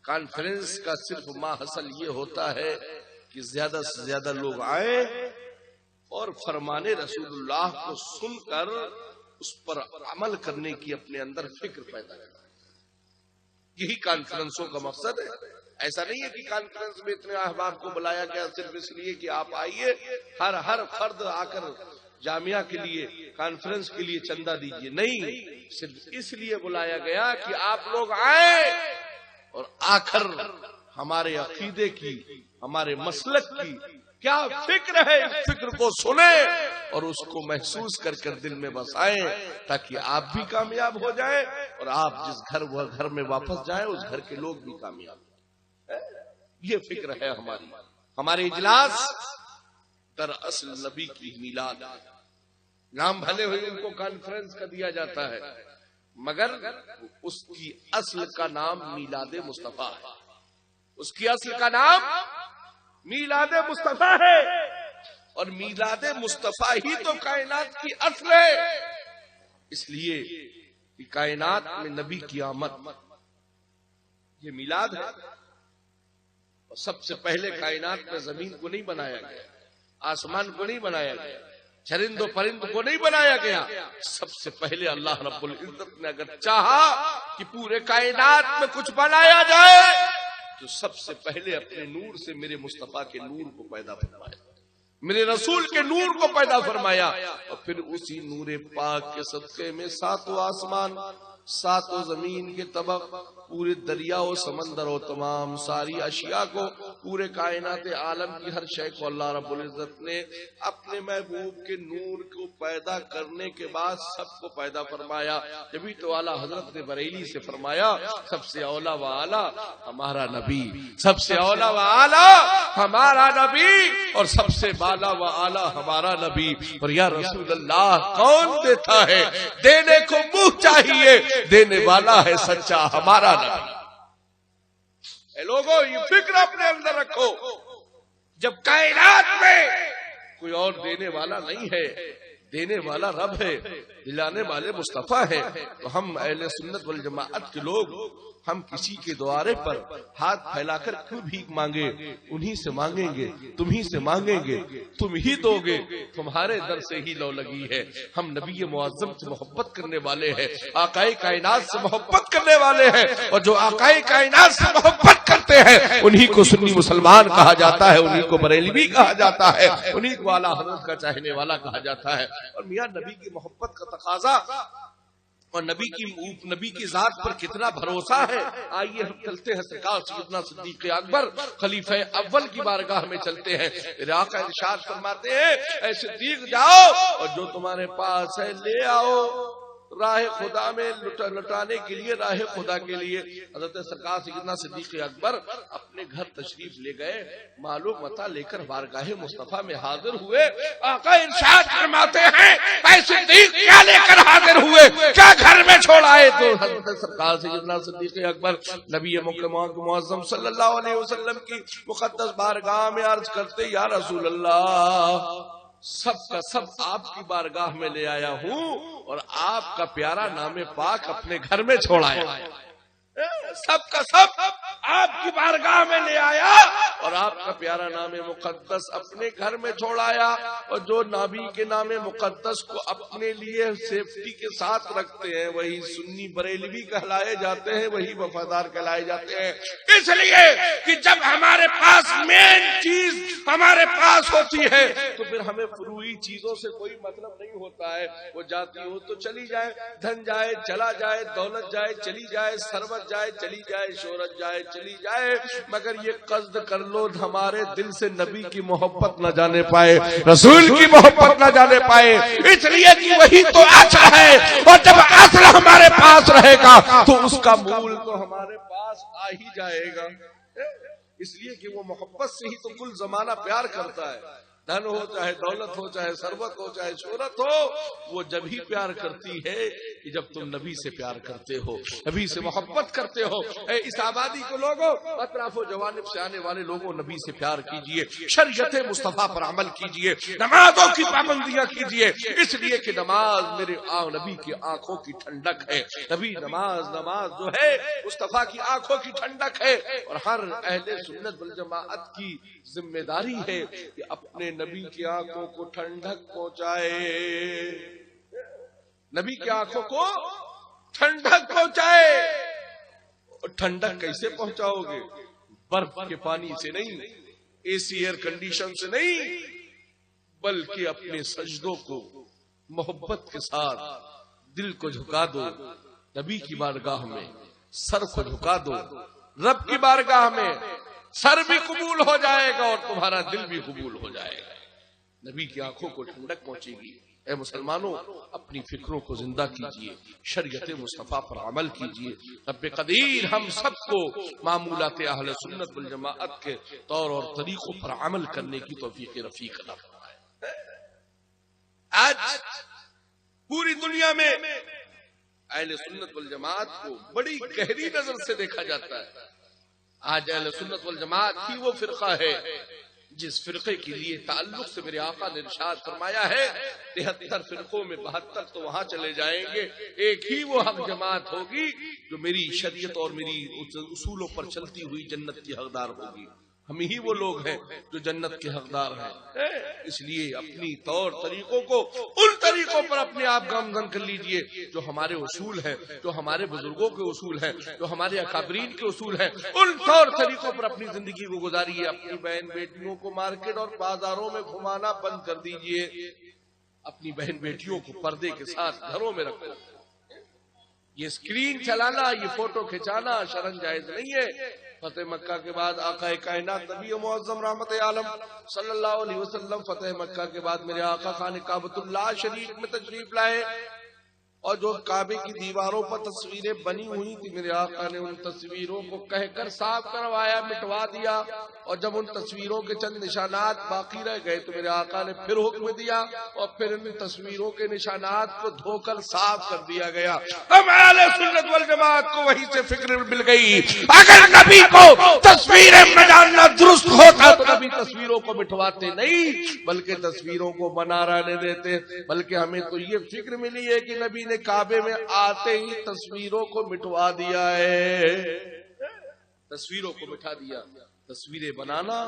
کانفرنس کا صرف ماحصل یہ ہوتا ہے کہ زیادہ سے زیادہ لوگ آئیں اور فرمان رسول اللہ کو سن کر اس پر عمل کرنے کی اپنے اندر فکر پیدا کریں۔ یہی کانفرنسوں کا مقصد ہے۔ ایسا نہیں ہے کہ کانفرنس میں اتنے احباب کو بلایا گیا صرف اس لیے کہ آپ آئیے، ہر فرد آ کر جامعہ کے لیے، کانفرنس کے لیے چندہ دیجئے، نہیں، صرف اس لیے بلایا گیا کہ آپ لوگ آئیں اور آ کر ہمارے عقیدے کی، ہمارے مسلک کی کیا فکر ہے، اس فکر کو سنیں اور اس کو محسوس کر کر دل میں بسائیں، تاکہ آپ بھی کامیاب ہو جائیں اور آپ جس گھر میں واپس جائیں اس گھر کے لوگ بھی کامیاب ہوں۔ یہ فکر ہے ہماری۔ ہمارے اجلاس دراصل نبی کی میلاد، نام بھلے ہوئے ان کو کانفرنس کا دیا جاتا ہے، مگر اس کی اصل کا نام میلاد مصطفیٰ ہے۔ اس کی اصل کا نام میلاد مصطفیٰ ہے، اور میلاد مصطفیٰ ہی تو کائنات کی اصل ہے۔ اس لیے کہ کائنات میں نبی کی آمد یہ میلاد ہے۔ اور سب سے پہلے کائنات میں زمین کو نہیں بنایا گیا، آسمان کو نہیں بنایا گیا، چرند و پرند کو نہیں بنایا گیا۔ سب سے پہلے اللہ رب العزت نے اگر چاہا کہ پورے کائنات میں کچھ بنایا جائے تو سب سے پہلے اپنے نور سے میرے مصطفیٰ کے نور کو پیدا فرمایا، میرے رسول کے نور کو پیدا فرمایا، اور پھر اسی نور پاک کے صدقے میں 7 آسمان، 7 زمین کے طبق، پورے دریا و سمندر و تمام ساری اشیاء کو، پورے کائنات عالم کی ہر شے کو اللہ رب العزت نے اپنے محبوب کے نور کو پیدا کرنے کے بعد سب کو پیدا فرمایا۔ جبھی تو اعلیٰ حضرت نے بریلی سے فرمایا سب سے اولا و اعلیٰ ہمارا نبی، سب سے اولا و اعلیٰ ہمارا نبی، اور سب سے بالا و اعلیٰ ہمارا نبی۔ اور یا رسول اللہ کون دیتا ہے؟ دینے کو منہ چاہیے، دینے والا ہے سچا ہمارا نبی۔ اے لوگوں یہ فکر اپنے اندر رکھو، جب کائنات میں کوئی اور دینے والا نہیں ہے، دینے والا رب ہے، دلانے والے مصطفیٰ ہیں، تو ہم اہل سنت والجماعت کے لوگ ہم کسی کے دوارے پر ہاتھ پھیلا کر کیوں بھیک مانگے؟ انہی سے مانگیں گے، تمہی سے مانگیں گے، تم ہی دو گے، تمہارے در سے ہی لو لگی ہے۔ ہم نبی معظم سے محبت کرنے والے ہیں، آقائے کائنات سے محبت کرنے والے ہیں، اور جو آقائے کائنات سے محبت کرتے ہیں انہی کو سنی مسلمان کہا جاتا ہے، انہی کو بریلوی کہا جاتا ہے، انہی کو اعلیٰ حضرت کا چاہنے والا کہا جاتا ہے۔ اور میاں نبی کی محبت کا تقاضا اور نبی کی ذات پر کتنا بھروسہ ہے۔ آئیے ہم چلتے ہیں سرکار سیدنا صدیق اکبر خلیفہ اول کی بارگاہ میں چلتے ہیں۔ میرے آقا ارشاد فرماتے ہیں اے صدیق جاؤ اور جو تمہارے پاس ہے لے آؤ۔ راہ خدا میں لٹانے کے لیے، راہ خدا کے لیے حضرت سرکار سیدنا صدیق اکبر اپنے گھر تشریف لے گئے، معلوم متا لے کر بارگاہ مصطفیٰ میں حاضر ہوئے۔ آقا ارشاد فرماتے ہیں اے صدیق کیا لے کر حاضر ہوئے، کیا گھر میں چھوڑ آئے؟ تو حضرت سرکار سیدنا صدیق اکبر نبی معظم صلی اللہ علیہ وسلم کی مقدس بارگاہ میں عرض کرتے یا رسول اللہ، سب کا سب آپ کی بارگاہ میں لے آیا ہوں اور آپ کا پیارا نام پاک اپنے گھر میں چھوڑایا، سب کا سب آپ کی بارگاہ میں لے آیا اور آپ کا پیارا نام مقدس اپنے گھر میں چھوڑایا۔ اور جو نبی کے نام مقدس کو اپنے لیے سیفٹی کے ساتھ رکھتے ہیں وہی سنی بریلوی کہلائے جاتے ہیں، وہی وفادار کہلائے جاتے ہیں۔ اس لیے کہ جب ہمارے پاس مین چیز ہمارے پاس ہوتی ہے تو پھر ہمیں فروعی چیزوں سے کوئی مطلب نہیں ہوتا ہے، وہ جاتی ہو تو چلی جائے، دھن جائے چلا جائے، دولت جائے چلی جائے، ثروت جائے چلی جائے، شہرت جائے چلی جائے، مگر یہ قصد کر لو ہمارے دل سے نبی کی محبت نہ جانے پائے، رسول کی محبت نہ جانے پائے، اس لیے کہ وہی تو اصل ہے، اور جب اصل ہمارے پاس رہے گا تو اس کا مول تو ہمارے پاس آ ہی جائے گا۔ اس لیے کہ وہ محبت سے ہی تو کل زمانہ پیار کرتا ہے، دھن ہو چاہے دولت ہو چاہے ثروت ہو چاہے شہرت ہو، وہ جب ہی پیار کرتی ہے کہ جب تم نبی سے پیار کرتے ہو، نبی سے محبت کرتے ہو۔ اے اس آبادی کو لوگوں، اطراف و جوانب سے آنے والے لوگوں، نبی سے پیار کیجئے، شریعت مصطفیٰ پر عمل کیجئے، نمازوں کی پابندیاں کیجئے، اس لیے کہ نماز میرے نبی کی آنکھوں کی ٹھنڈک ہے، نبی نماز جو ہے مصطفیٰ کی آنکھوں کی ٹھنڈک ہے، اور ہر اہل سنت والجماعت کی ذمہ داری ہے کہ اپنے نبی کی آنکھوں کو ٹھنڈک پہنچائے، نبی کی آنکھوں کو ٹھنڈک پہنچائے۔ اور ٹھنڈک کیسے پہنچاؤ گے؟ برف کے پانی سے نہیں، اے سی ایئر کنڈیشن سے نہیں، بلکہ اپنے سجدوں کو محبت کے ساتھ دل کو جھکا دو، نبی کی بارگاہ میں سر کو جھکا دو، رب کی بارگاہ میں سر بھی قبول ہو جائے گا اور تمہارا دل بھی قبول ہو جائے گا، نبی کی آنکھوں کو ٹھنڈک پہنچے گی۔ اے مسلمانوں، اپنی فکروں کو زندہ کیجئے، شریعت مصطفیٰ پر عمل کیجئے۔ رب قدیر ہم سب کو معمولات اہل سنت والجماعت کے طور اور طریقوں پر عمل کرنے کی توفیق رفیق عطا فرمائے۔ آج پوری دنیا میں اہل سنت والجماعت کو بڑی گہری نظر سے دیکھا جاتا ہے۔ آج اہل سنت والجماعت ہی وہ فرقہ ہے جس فرقے کے لیے تعلق سے میرے آقا نے ارشاد فرمایا ہے 73 فرقوں میں 72 تو وہاں چلے جائیں گے، ایک ہی وہ حق جماعت ہوگی جو میری شریعت اور میری اصولوں پر چلتی ہوئی جنت کی حقدار ہوگی۔ ہم ہی وہ لوگ ہیں جو جنت کے حقدار ہیں۔ اس لیے اپنی طور طریقوں کو ان طریقوں پر اپنے آپ گامزن کر لیجئے جو ہمارے اصول ہیں، جو ہمارے بزرگوں کے اصول ہیں، جو ہمارے اکابرین کے اصول ہیں، ان طور طریقوں پر اپنی زندگی کو گزاریے۔ اپنی بہن بیٹیوں کو مارکیٹ اور بازاروں میں گھمانا بند کر دیجئے، اپنی بہن بیٹیوں کو پردے کے ساتھ گھروں میں رکھو۔ یہ اسکرین چلانا، یہ فوٹو کھچانا شرن جائز نہیں ہے۔ فتح مکہ کے بعد آقا کائنات نبی معظم رحمت عالم صلی اللہ علیہ وسلم فتح مکہ کے بعد میرے آقا خانہ کعبۃ اللہ شریف میں تشریف لائے، اور جو کعبے کی دیواروں پر تصویریں بنی ہوئی تھی میرے آقا نے ان تصویروں کو کہہ کر صاف کروایا، مٹوا دیا، اور جب ان تصویروں کے چند نشانات باقی رہ گئے تو میرے آقا نے پھر حکم دیا اور پھر ان تصویروں کے نشانات کو دھو کر صاف کر دیا گیا۔ ہم اہل سنت والجماعت کو وہی سے فکر مل گئی، اگر نبی کو تصویریں نہ جاننا درست ہوتا تو نبی تصویروں کو مٹواتے نہیں بلکہ تصویروں کو بنا رہنے دیتے، بلکہ ہمیں تو یہ فکر ملی ہے کہ نبی نے کعبے میں آتے ہی تصویروں کو مٹوا دیا ہے، تصویروں کو مٹا دیا۔ تصویریں بنانا،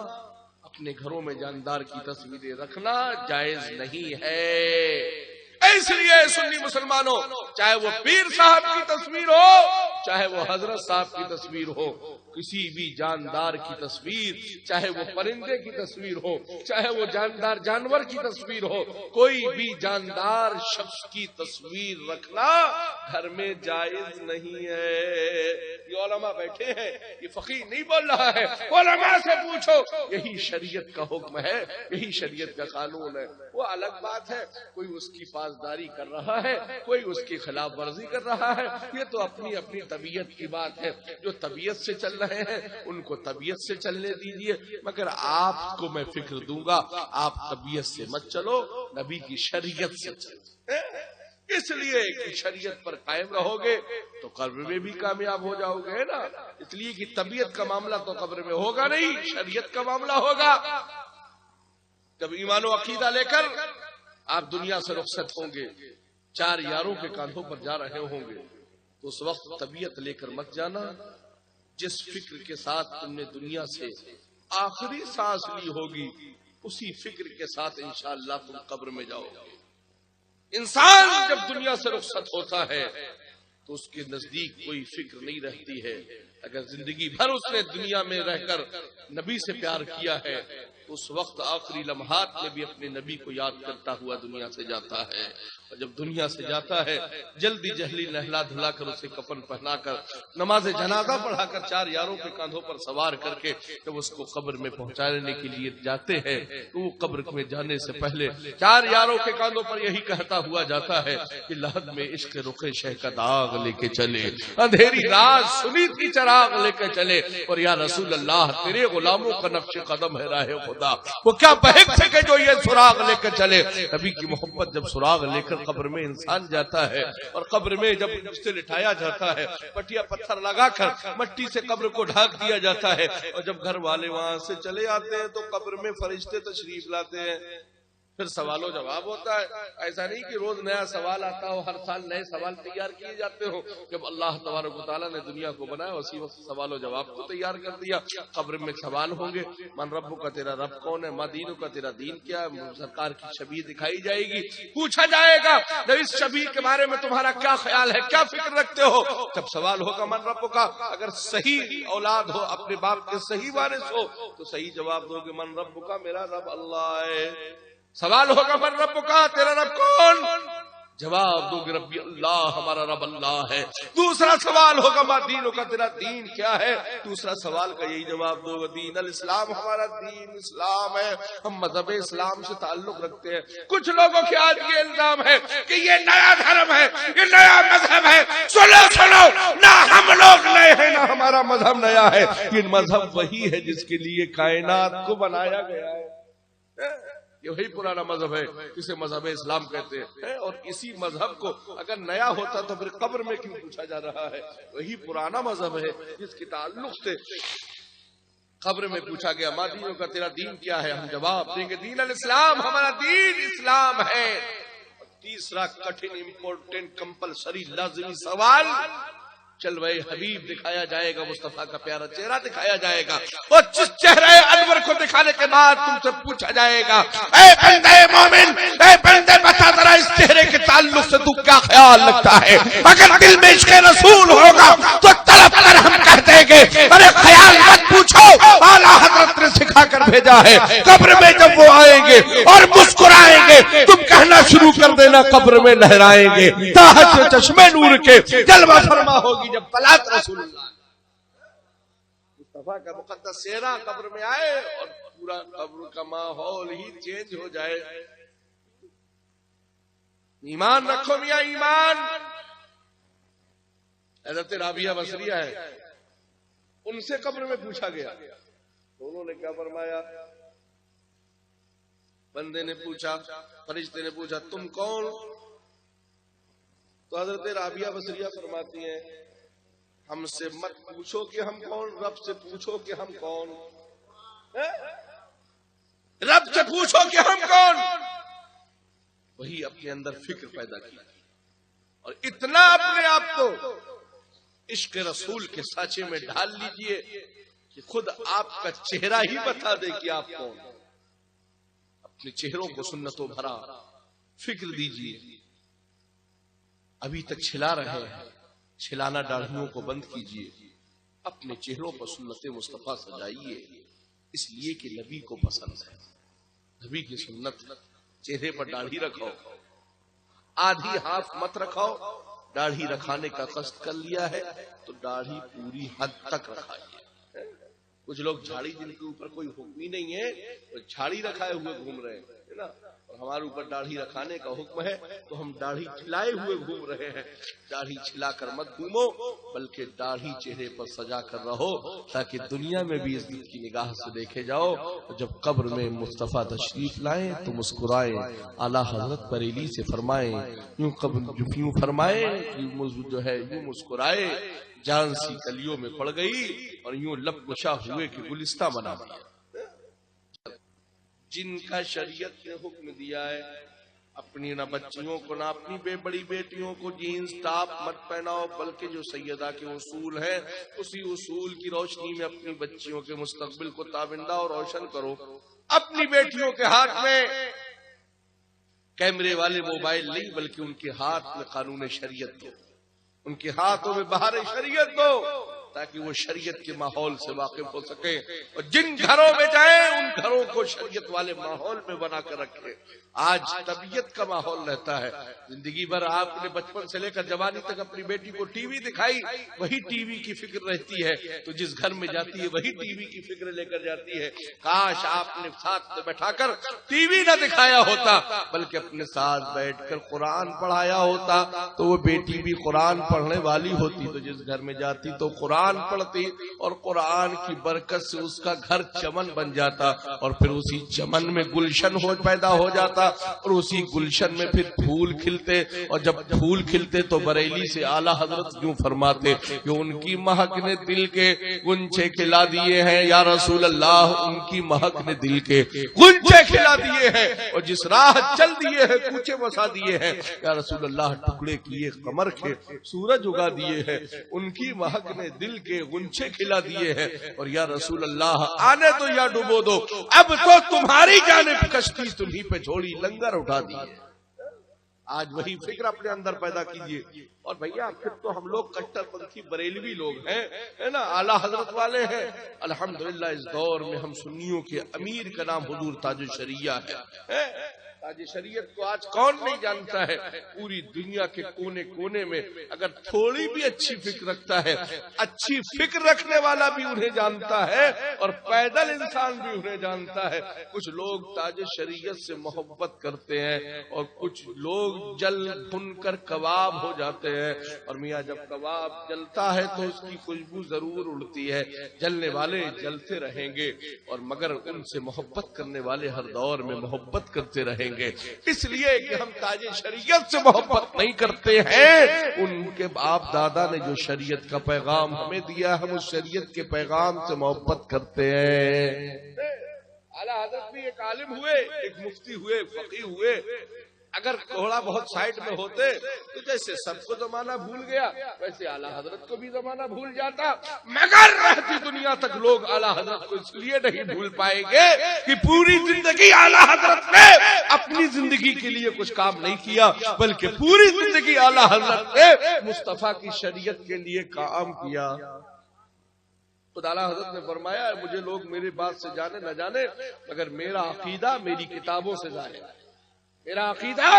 اپنے گھروں میں جاندار کی تصویریں رکھنا جائز نہیں ہے۔ اس لیے سنی مسلمانوں، چاہے وہ پیر صاحب کی تصویر ہو، چاہے وہ حضرت صاحب کی تصویر ہو، کسی بھی جاندار کی تصویر، چاہے وہ پرندے کی تصویر ہو، چاہے وہ جاندار جانور کی تصویر ہو، کوئی بھی جاندار شخص کی تصویر رکھنا گھر میں جائز نہیں ہے۔ یہ علماء بیٹھے ہیں، یہ فقیہ نہیں بول رہا ہے، علماء سے پوچھو، یہی شریعت کا حکم ہے، یہی شریعت کا قانون ہے۔ وہ الگ بات ہے، کوئی اس کی پاسداری کر رہا ہے، کوئی اس کی خلاف ورزی کر رہا ہے، یہ تو اپنی اپنی طبیعت کی بات ہے۔ جو طبیعت سے چل رہے ہیں ان کو طبیعت سے چلنے دیجیے، مگر آپ کو میں فکر دوں گا، آپ طبیعت سے مت چلو، نبی کی شریعت سے چلو۔ اس لیے کہ شریعت پر قائم رہو گے تو قبر میں بھی کامیاب ہو جاؤ گے نا، اس لیے کہ طبیعت کا معاملہ تو قبر میں ہوگا نہیں، شریعت کا معاملہ ہوگا۔ جب ایمان و عقیدہ لے کر آپ دنیا سے رخصت ہوں گے، چار یاروں کے کاندھوں پر جا رہے ہوں گے، تو اس وقت طبیعت لے کر مت جانا۔ جس فکر کے ساتھ تم نے دنیا سے آخری سانس لی ہوگی، اسی فکر کے ساتھ انشاءاللہ تم قبر میں جاؤ گے۔ انسان جب دنیا سے رخصت ہوتا ہے تو اس کے نزدیک کوئی فکر نہیں رہتی ہے۔ اگر زندگی بھر اس نے دنیا میں رہ کر نبی سے پیار کیا ہے تو اس وقت آخری لمحات میں بھی اپنے نبی کو یاد کرتا ہوا دنیا سے جاتا ہے، اور جب دنیا سے جاتا ہے جلدی جہلی نہلا دھلا کر اسے کفن پہنا کر نماز جنازہ پڑھا کر چار یاروں کے کاندھوں پر سوار کر کے جب اس کو قبر میں پہنچانے کے لیے جاتے ہیں تو وہ قبر میں جانے سے پہلے چار یاروں کے کاندھوں پر یہی کہتا ہوا جاتا ہے کہ لحد میں عشق رخ شہ کا داغ لے کے چلے، اندھیری رات سنی تھی چراغ لے کے چلے، اور یا رسول اللہ تیرے غلاموں کا نقش قدم ہے راہ خدا، وہ کیا بہک تھے کہ جو یہ سراغ لے کر چلے۔ نبی کی محبت جب سراغ لے کر قبر میں انسان جاتا ہے، اور قبر میں جب اسے لٹایا جاتا ہے، پٹیا پتھر لگا کر مٹی سے قبر کو ڈھانک دیا جاتا ہے، اور جب گھر والے وہاں سے چلے آتے ہیں تو قبر میں فرشتے تشریف لاتے ہیں، پھر سوال و جواب ہوتا ہے۔ ایسا نہیں کہ روز نیا سوال آتا ہو، ہر سال نئے سوال تیار کیے جاتے ہو۔ جب اللہ تبارک و تعالیٰ نے دنیا کو بنایا اسی وقت سوال و جواب کو تیار کر دیا۔ قبر میں سوال ہوں گے، من رب کا تیرا رب کون ہے، ما دین کا تیرا دین کیا ہے، سرکار کی شبیہ دکھائی جائے گی، پوچھا جائے گا اس شبیہ کے بارے میں تمہارا کیا خیال ہے، کیا فکر رکھتے ہو۔ جب سوال ہوگا من رب کا، اگر صحیح اولاد ہو، اپنے باپ کے صحیح وارث ہو تو صحیح جواب دو گے من رب کا، میرا رب اللہ ہے۔ سوال ہوگا من رب کا، تیرا رب کون، جواب دو گے ربی اللہ، ہمارا رب اللہ ہے۔ دوسرا سوال ہوگا ما دینوں کا، تیرا دین کیا ہے، دوسرا سوال کا یہی جواب دو گے دین الاسلام، ہمارا دین اسلام ہے، ہم مذہب اسلام سے تعلق رکھتے ہیں۔ کچھ لوگوں کے آج یہ الزام ہے کہ یہ نیا دھرم ہے، یہ نیا مذہب ہے۔ سنو نہ ہم لوگ نئے ہیں نہ ہمارا مذہب نیا ہے، یہ مذہب وہی ہے جس کے لیے کائنات کو بنایا گیا ہے۔ یہ وہی پرانا مذہب ہے جسے مذہب اسلام کہتے ہیں، اور اسی مذہب کو اگر نیا ہوتا تو پھر قبر میں کیوں پوچھا جا رہا ہے۔ وہی پرانا مذہب ہے جس کے تعلق سے قبر میں پوچھا گیا ما دینوں کا، تیرا دین کیا ہے، ہم جواب دیں گے دین الاسلام، ہمارا دین اسلام ہے۔ تیسرا کٹھن امپورٹنٹ کمپلسری لازمی سوال، چلوے حبیب دکھایا جائے گا، مصطفیٰ کا پیارا چہرہ دکھایا جائے گا، اور جس چہرے انور کو دکھانے کے بعد تم سے پوچھا جائے گا اے بندے مومن، اے بندے بتا ذرا اس چہرے کے تعلق سے تو کیا خیال رکھتا ہے۔ اگر دل میں عشق رسول ہوگا تو طلب کر ہم کہہ دیں گے ارے خیال مت پوچھو، اعلیٰ حضرت نے سکھا کر بھیجا ہے۔ قبر میں جب وہ آئیں گے اور مسکرائیں گے تم کہنا شروع کر دینا قبر میں لہرائیں گے، تاج چشمے نور کے جلوہ فرما ہوگی جب طلعت رسول اللہ مصطفیٰ کا مقدس چہرہ قبر میں آئے اور پورا قبر کا ماحول ہی چینج ہو جائے۔ ایمان رکھو میاں، ایمان۔ حضرت رابعہ بصریہ ہے، ان سے قبر میں پوچھا گیا، انہوں نے کیا فرمایا؟ بندے نے پوچھا، فرشتے نے پوچھا تم کون؟ تو حضرت رابعہ بصریہ فرماتی ہیں ہم سے مت پوچھو کہ ہم کون، رب سے پوچھو کہ ہم کون، رب سے پوچھو کہ ہم کون۔ وہی اپنے اندر فکر پیدا کی اور اتنا اپنے آپ کو عشق رسول کے سانچے میں ڈال لیجئے کہ خود آپ کا چہرہ ہی بتا دے کہ آپ کون۔ اپنے چہروں کو سنتوں بھرا فکر دیجئے، ابھی تک چھلا رہے ہیں، چھلانا داڑھیوں کو بند کیجئے، اپنے چہروں پر سنت مصطفیٰ سجائیے، اس لیے کہ نبی کو پسند ہے، نبی کی سنت۔ چہرے پر داڑھی رکھو، آدھی ہاتھ مت رکھو، داڑھی رکھانے کا قصد کر لیا ہے تو داڑھی پوری حد تک رکھائیے۔ کچھ لوگ جھاڑی جن کے اوپر کوئی حکم ہی نہیں ہے وہ جھاڑی رکھائے ہوئے گھوم رہے ہیں نا، اور ہمارے اوپر داڑھی رکھانے کا حکم ہے تو ہم داڑھی چھلائے ہوئے گھوم رہے ہیں۔ داڑھی چھلا کر مت گھومو، بلکہ داڑھی چہرے پر سجا کر رہو تاکہ دنیا میں بھی عزت کی نگاہ سے دیکھے جاؤ، اور جب قبر میں مصطفیٰ تشریف لائیں تو مسکرائیں۔ اعلیٰ حضرت بریلی سے فرمائیں، یوں فرمائیں جو ہے یوں مسکرائے جان سی کلیوں میں پڑ گئی اور یوں لب گشا ہوئے کہ گلستہ بنا دیا۔ جن کا شریعت نے حکم دیا ہے اپنی نہ بچیوں کو نہ اپنی بڑی بیٹیوں کو جینز ٹاپ مت پہناؤ، بلکہ جو سیدہ کے اصول ہیں اسی اصول کی روشنی میں اپنی بچیوں کے مستقبل کو تابندہ اور روشن کرو۔ اپنی بیٹیوں کے ہاتھ میں کیمرے والے موبائل نہیں، بلکہ ان کے ہاتھ میں قانون شریعت دو، ان کے ہاتھوں میں بہار شریعت دو تاکہ وہ شریعت کے ماحول سے واقف ہو سکے، اور جن گھروں میں جائیں ان گھروں کو شریعت والے ماحول میں بنا کر رکھے۔ آج طبیعت کا ماحول رہتا ہے، زندگی بھر آپ نے بچپن سے لے کر جوانی تک اپنی بیٹی کو ٹی وی دکھائی، وہی ٹی وی کی فکر رہتی ہے، تو جس گھر میں جاتی ہے وہی ٹی وی کی فکر لے کر جاتی ہے۔ کاش آپ نے ساتھ میں بیٹھا کر ٹی وی نہ دکھایا ہوتا، بلکہ اپنے ساتھ بیٹھ کر قرآن پڑھایا ہوتا، تو وہ بیٹی بھی قرآن پڑھنے والی ہوتی، تو جس گھر میں جاتی تو قرآن پڑھتی، اور قرآن کی برکت سے اس کا گھر چمن بن جاتا، اور پھر اسی چمن میں گلشن پیدا ہو جاتا، اور اسی گلشن میں پھر پھول کھلتے، اور جب پھول کھلتے تو بریلی سے اعلیٰ حضرت یوں فرماتے کہ ان کی مہک نے دل کے گنچے کھلا دیے ہیں یا رسول اللہ، ان کی مہک نے دل کے گنچے کھلا دیے ہیں، اور جس راہ چل دیے ہیں کوچے بسا دیے ہیں یا رسول اللہ، ٹکڑے کیے قمر کے سورج اگا دیے ہیں، ان کی مہک نے دل کے گنچے کھلا دیے ہیں، اور یا رسول اللہ آنے تو یا ڈبو دو، اب تو تمہاری جانب کشتی تمہیں پہ چھوڑی لنگر اٹھا دیے۔ آج وہی فکر اپنے اندر پیدا کیجئے، اور بھیا پھر تو ہم لوگ کٹر پنتھی بریلوی لوگ ہیں، ہے نا، اعلیٰ حضرت والے ہیں۔ الحمدللہ اس دور میں ہم سنیوں کے امیر کا نام حضور تاج الشریعہ ہے۔ تاج شریعت کو آج کون نہیں جانتا ہے؟ پوری دنیا کے کونے کونے میں اگر تھوڑی بھی اچھی فکر رکھتا ہے، اچھی فکر رکھنے والا بھی انہیں جانتا ہے، اور پیدل انسان بھی انہیں جانتا ہے۔ کچھ لوگ تاج شریعت سے محبت کرتے ہیں، اور کچھ لوگ جل بھن کر کباب ہو جاتے ہیں، اور میاں جب کباب جلتا ہے تو اس کی خوشبو ضرور اڑتی ہے، جلنے والے جلتے رہیں گے، اور مگر ان سے محبت کرنے والے ہر دور میں محبت کرتے رہیں گے، اس لیے کہ ہم تاج شریعت سے محبت نہیں کرتے ہیں۔ ان کے باپ دادا نے جو شریعت کا پیغام ہمیں دیا، ہم اس شریعت کے پیغام سے محبت کرتے ہیں۔ اعلیٰ حضرت بھی ایک عالم ہوئے، ایک مفتی ہوئے، فقیہ ہوئے، اگر تھوڑا بہت سائٹ میں ہوتے تو جیسے سب کو زمانہ بھول گیا ویسے اعلیٰ حضرت کو بھی زمانہ بھول جاتا، مگر رہتی دنیا تک لوگ اعلیٰ حضرت کو اس لیے نہیں بھول پائیں گے کہ پوری زندگی اعلیٰ حضرت نے اپنی زندگی کے لیے کچھ کام نہیں کیا، بلکہ پوری زندگی اعلیٰ حضرت نے مصطفیٰ کی شریعت کے لیے کام کیا۔ خدا اعلیٰ حضرت نے فرمایا مجھے لوگ میری بات سے جانے نہ جانے، مگر میرا عقیدہ میری کتابوں سے ظاہر ہے، میرا عقیدہ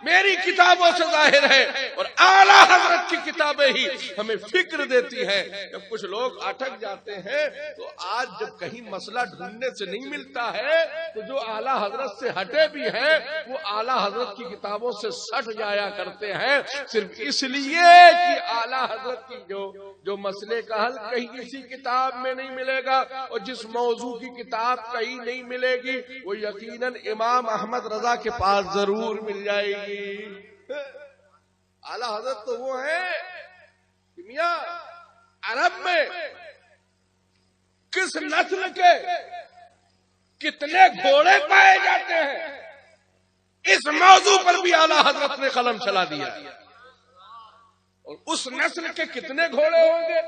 میری کتابوں سے ظاہر ہے، اور اعلیٰ حضرت کی کتابیں ہی ہمیں فکر دیتی ہیں۔ جب کچھ لوگ اٹک جاتے ہیں تو آج جب کہیں مسئلہ ڈھونڈنے سے نہیں ملتا ہے تو جو اعلیٰ حضرت سے ہٹے بھی ہیں وہ اعلیٰ حضرت کی کتابوں سے سٹ جایا کرتے ہیں، صرف اس لیے کہ اعلیٰ حضرت کی جو مسئلے کا حل کہیں کسی کتاب میں نہیں ملے گا، اور جس موضوع کی کتاب کہیں نہیں ملے گی وہ یقیناً امام احمد رضا کے پاس ضرور مل جائے گی۔ اعلیٰ حضرت تو وہ ہیں کہ میاں عرب میں کس نسل کے کتنے گھوڑے پائے جاتے ہیں اس موضوع پر بھی اعلیٰ حضرت نے قلم چلا دیا، اور اس نسل کے کتنے گھوڑے ہوں گے،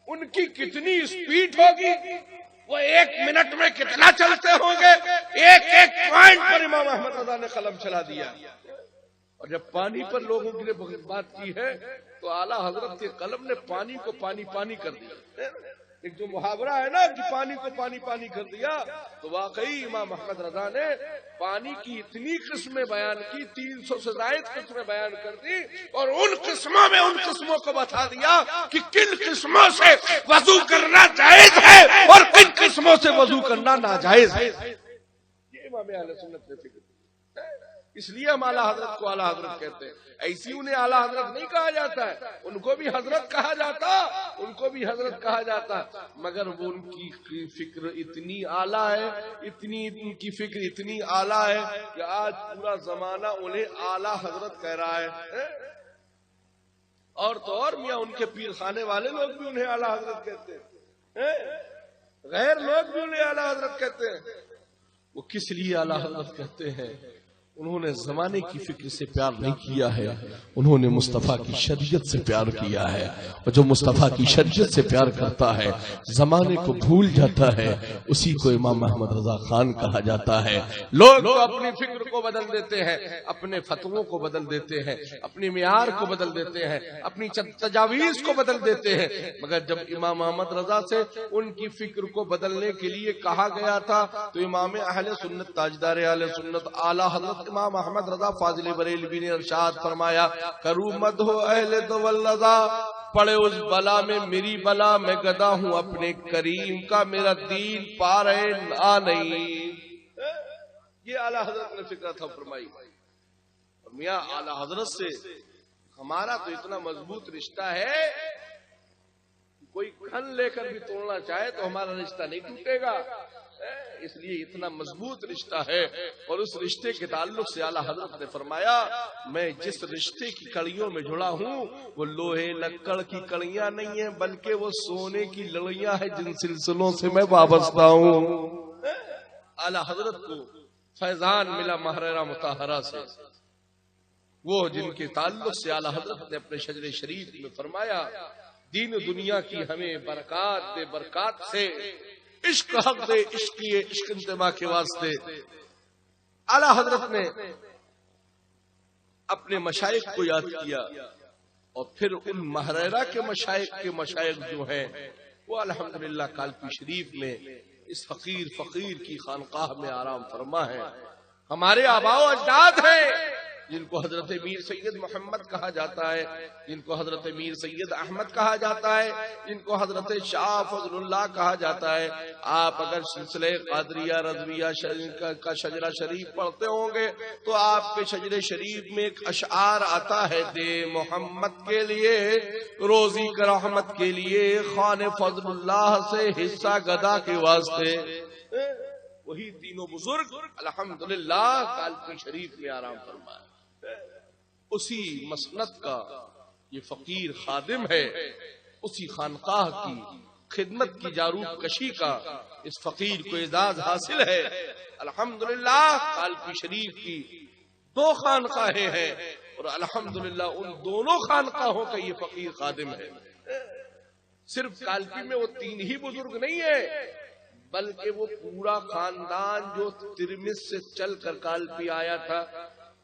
ان کی کتنی اسپیڈ ہوگی، وہ 1 منٹ میں کتنا چلتے ہوں گے، ایک ایک پوائنٹ پر امام احمد رضا نے قلم چلا دیا۔ اور جب پانی پر لوگوں کے لیے بات کی ہے تو اعلیٰ حضرت کے قلم نے پانی کو پانی پانی کر دیا۔ ایک جو محاورہ ہے نا کہ پانی کو پانی پانی کر دیا، تو واقعی امام احمد رضا نے پانی کی اتنی قسمیں بیان کی، 300 سے زائد قسمیں بیان کر دی، اور ان قسموں میں ان قسموں کو بتا دیا کہ کن قسموں سے وضو کرنا جائز ہے اور کن قسموں سے وضو کرنا ناجائز ہے۔ یہ امام اہل سنت نے فکر، اس لیے ہم اعلیٰ حضرت کو اعلیٰ حضرت کہتے ہیں۔ ایسی انہیں اعلیٰ حضرت نہیں کہا جاتا ہے، ان کو بھی حضرت کہا جاتا، ان کو بھی حضرت کہا جاتا، مگر وہ ان کی فکر اتنی اعلیٰ ہے، اتنی ان کی فکر اتنی اعلیٰ ہے کہ آج پورا زمانہ انہیں اعلیٰ حضرت کہہ رہا ہے۔ اور تو اور میاں ان کے پیر خانے والے لوگ بھی انہیں اعلیٰ حضرت کہتے ہیں، غیر لوگ بھی انہیں اعلیٰ حضرت کہتے ہیں۔ وہ کس لیے اعلیٰ حضرت کہتے ہیں؟ انہوں نے زمانے کی فکر سے پیار نہیں کیا ہے، انہوں نے مصطفیٰ کی شریعت سے پیار کیا ہے، اور جو مصطفیٰ کی شریعت سے پیار کرتا ہے زمانے کو بھول جاتا ہے، اسی کو امام احمد رضا خان کہا جاتا ہے۔ لوگ اپنی فکر کو بدل دیتے ہیں، اپنے فتووں کو بدل دیتے ہیں، اپنی معیار کو بدل دیتے ہیں، اپنی تجاویز کو بدل دیتے ہیں، مگر جب امام احمد رضا سے ان کی فکر کو بدلنے کے لیے کہا گیا تھا تو امام اہل سنت تاجدار اہل سنت اعلیٰ حضرت امام احمد رضا فاضل بریلوی نے ارشاد فرمایا، کرو مدح اہل دولزا، پڑے اس بلا میں میری بلا، میں گدا ہوں اپنے کریم کا، میرا دین پارے آ نہیں۔ یہ اعلیٰ حضرت نے فکر تھا فرمائی۔ میاں اعلیٰ حضرت سے ہمارا تو اتنا مضبوط رشتہ ہے، کوئی کھن لے کر بھی توڑنا چاہے تو ہمارا رشتہ نہیں ٹوٹے گا، اس لیے اتنا مضبوط رشتہ ہے۔ اور اس رشتے کے تعلق سے اعلیٰ حضرت نے فرمایا، میں جس رشتے کی کڑیوں میں جڑا ہوں وہ لوہے لکڑ کی کڑیاں نہیں ہیں، بلکہ وہ سونے کی لڑیاں ہیں جن سلسلوں سے میں وابستہ ہوں۔ اعلیٰ حضرت کو فیضان ملا محررہ مطہرہ سے، وہ جن کے تعلق سے اعلیٰ حضرت نے اپنے شجر شریف میں فرمایا، دین و دنیا کی ہمیں برکات دے، برکات سے عشق حق دے، عشق کیے عشق انتباہ کے واسطے۔ اعلیٰ حضرت نے اپنے مشائخ کو یاد کیا، اور پھر ان محررہ کے مشائخ جو ہیں وہ الحمدللہ کالپی شریف میں اس فقیر کی خانقاہ میں آرام فرما ہے۔ ہمارے آباء و اجداد ہیں جن کو حضرت میر سید محمد کہا جاتا ہے، جن کو حضرت میر سید احمد کہا جاتا ہے، جن کو حضرت شاہ فضل اللہ کہا جاتا ہے۔ آپ اگر سلسلہ قادریہ رضویہ کا شجرہ شریف پڑھتے ہوں گے تو آپ کے شجرہ شریف میں ایک اشعار آتا ہے، دے محمد کے لیے روزی کا رحمت کے لیے، خان فضل اللہ سے حصہ گدا کے واسطے۔ وہی تینوں بزرگ الحمدللہ کالپی شریف میں آرام فرمائے۔ اسی مسند کا یہ فقیر خادم ہے، اسی خانقاہ کی خدمت کی جاروب کشی کا اس فقیر کو اعزاز حاصل ہے۔ الحمدللہ کالپی شریف کی 2 خانقاہیں ہیں، اور الحمدللہ ان دونوں خانقاہوں کا یہ فقیر خادم ہے۔ صرف کالپی میں وہ 3 ہی بزرگ نہیں ہے، بلکہ وہ پورا خاندان جو ترمذ سے چل کر کالپی آیا تھا،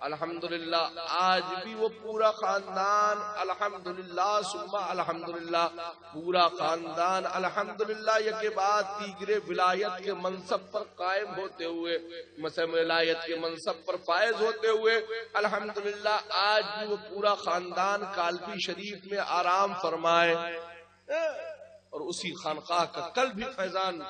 الحمدللہ آج بھی وہ پورا خاندان الحمدللہ ثم الحمدللہ پورا خاندان الحمدللہ یک بعد دیگرے ولایت کے منصب پر قائم ہوتے ہوئے، مثلا ولایت کے منصب پر فائز ہوتے ہوئے، الحمدللہ آج بھی وہ پورا خاندان کالپی شریف میں آرام فرمائے۔ اور اسی خانقاہ کا کل بھی فیضان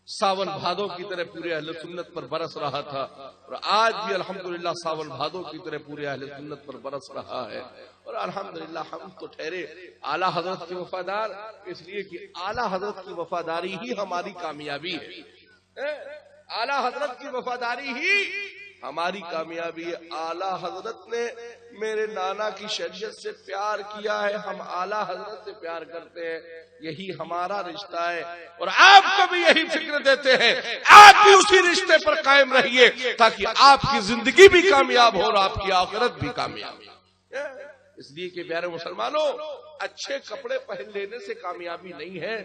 ساون بھادو کی طرح پورے اہل سنت پر برس رہا تھا، اور آج بھی الحمدللہ ساون بھادو کی طرح پورے اہل سنت پر برس رہا ہے۔ اور الحمدللہ ہم تو ٹھہرے اعلیٰ حضرت کے وفادار، اس لیے کہ اعلیٰ حضرت کی وفاداری ہی ہماری کامیابی ہے، اعلیٰ حضرت کی وفاداری ہی ہماری کامیابی ہے۔ اعلیٰ حضرت نے میرے نانا کی شریعت سے پیار کیا ہے، ہم اعلیٰ حضرت سے پیار کرتے ہیں، یہی ہمارا رشتہ ہے، اور آپ کو بھی یہی فکر دیتے ہیں، آپ بھی اسی رشتے پر قائم رہیے تاکہ آپ کی زندگی بھی کامیاب ہو اور آپ کی آخرت بھی کامیاب ہو۔ اس لیے کہ پیارے مسلمانوں، اچھے کپڑے پہن لینے سے کامیابی نہیں ہے،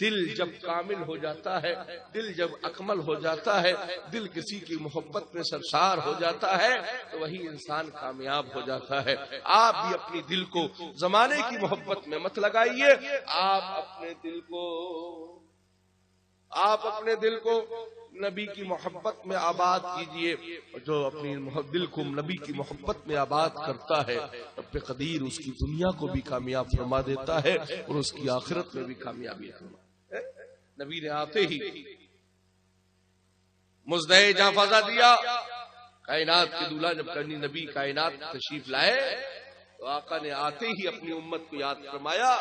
دل جب کامل ہو جاتا ہے، دل جب اکمل ہو جاتا ہے، دل کسی کی محبت میں سرشار ہو جاتا ہے تو وہی انسان کامیاب ہو جاتا ہے۔ آپ بھی اپنی دل کو زمانے کی محبت میں مت لگائیے، آپ اپنے دل کو نبی کی محبت میں آباد کیجئے۔ جو اپنی دل کو نبی کی محبت میں آباد کرتا ہے، رب قدیر اس کی دنیا کو بھی کامیاب فرما دیتا ہے اور اس کی آخرت میں بھی کامیابی فرما۔ نبی نے آتے ہی مزدہ جہاں فضا دیا، کائنات کے دولہا جب کرنی نبی کائنات تشریف لائے تو آقا نے آتے ہی اپنی امت کو یاد فرمایا۔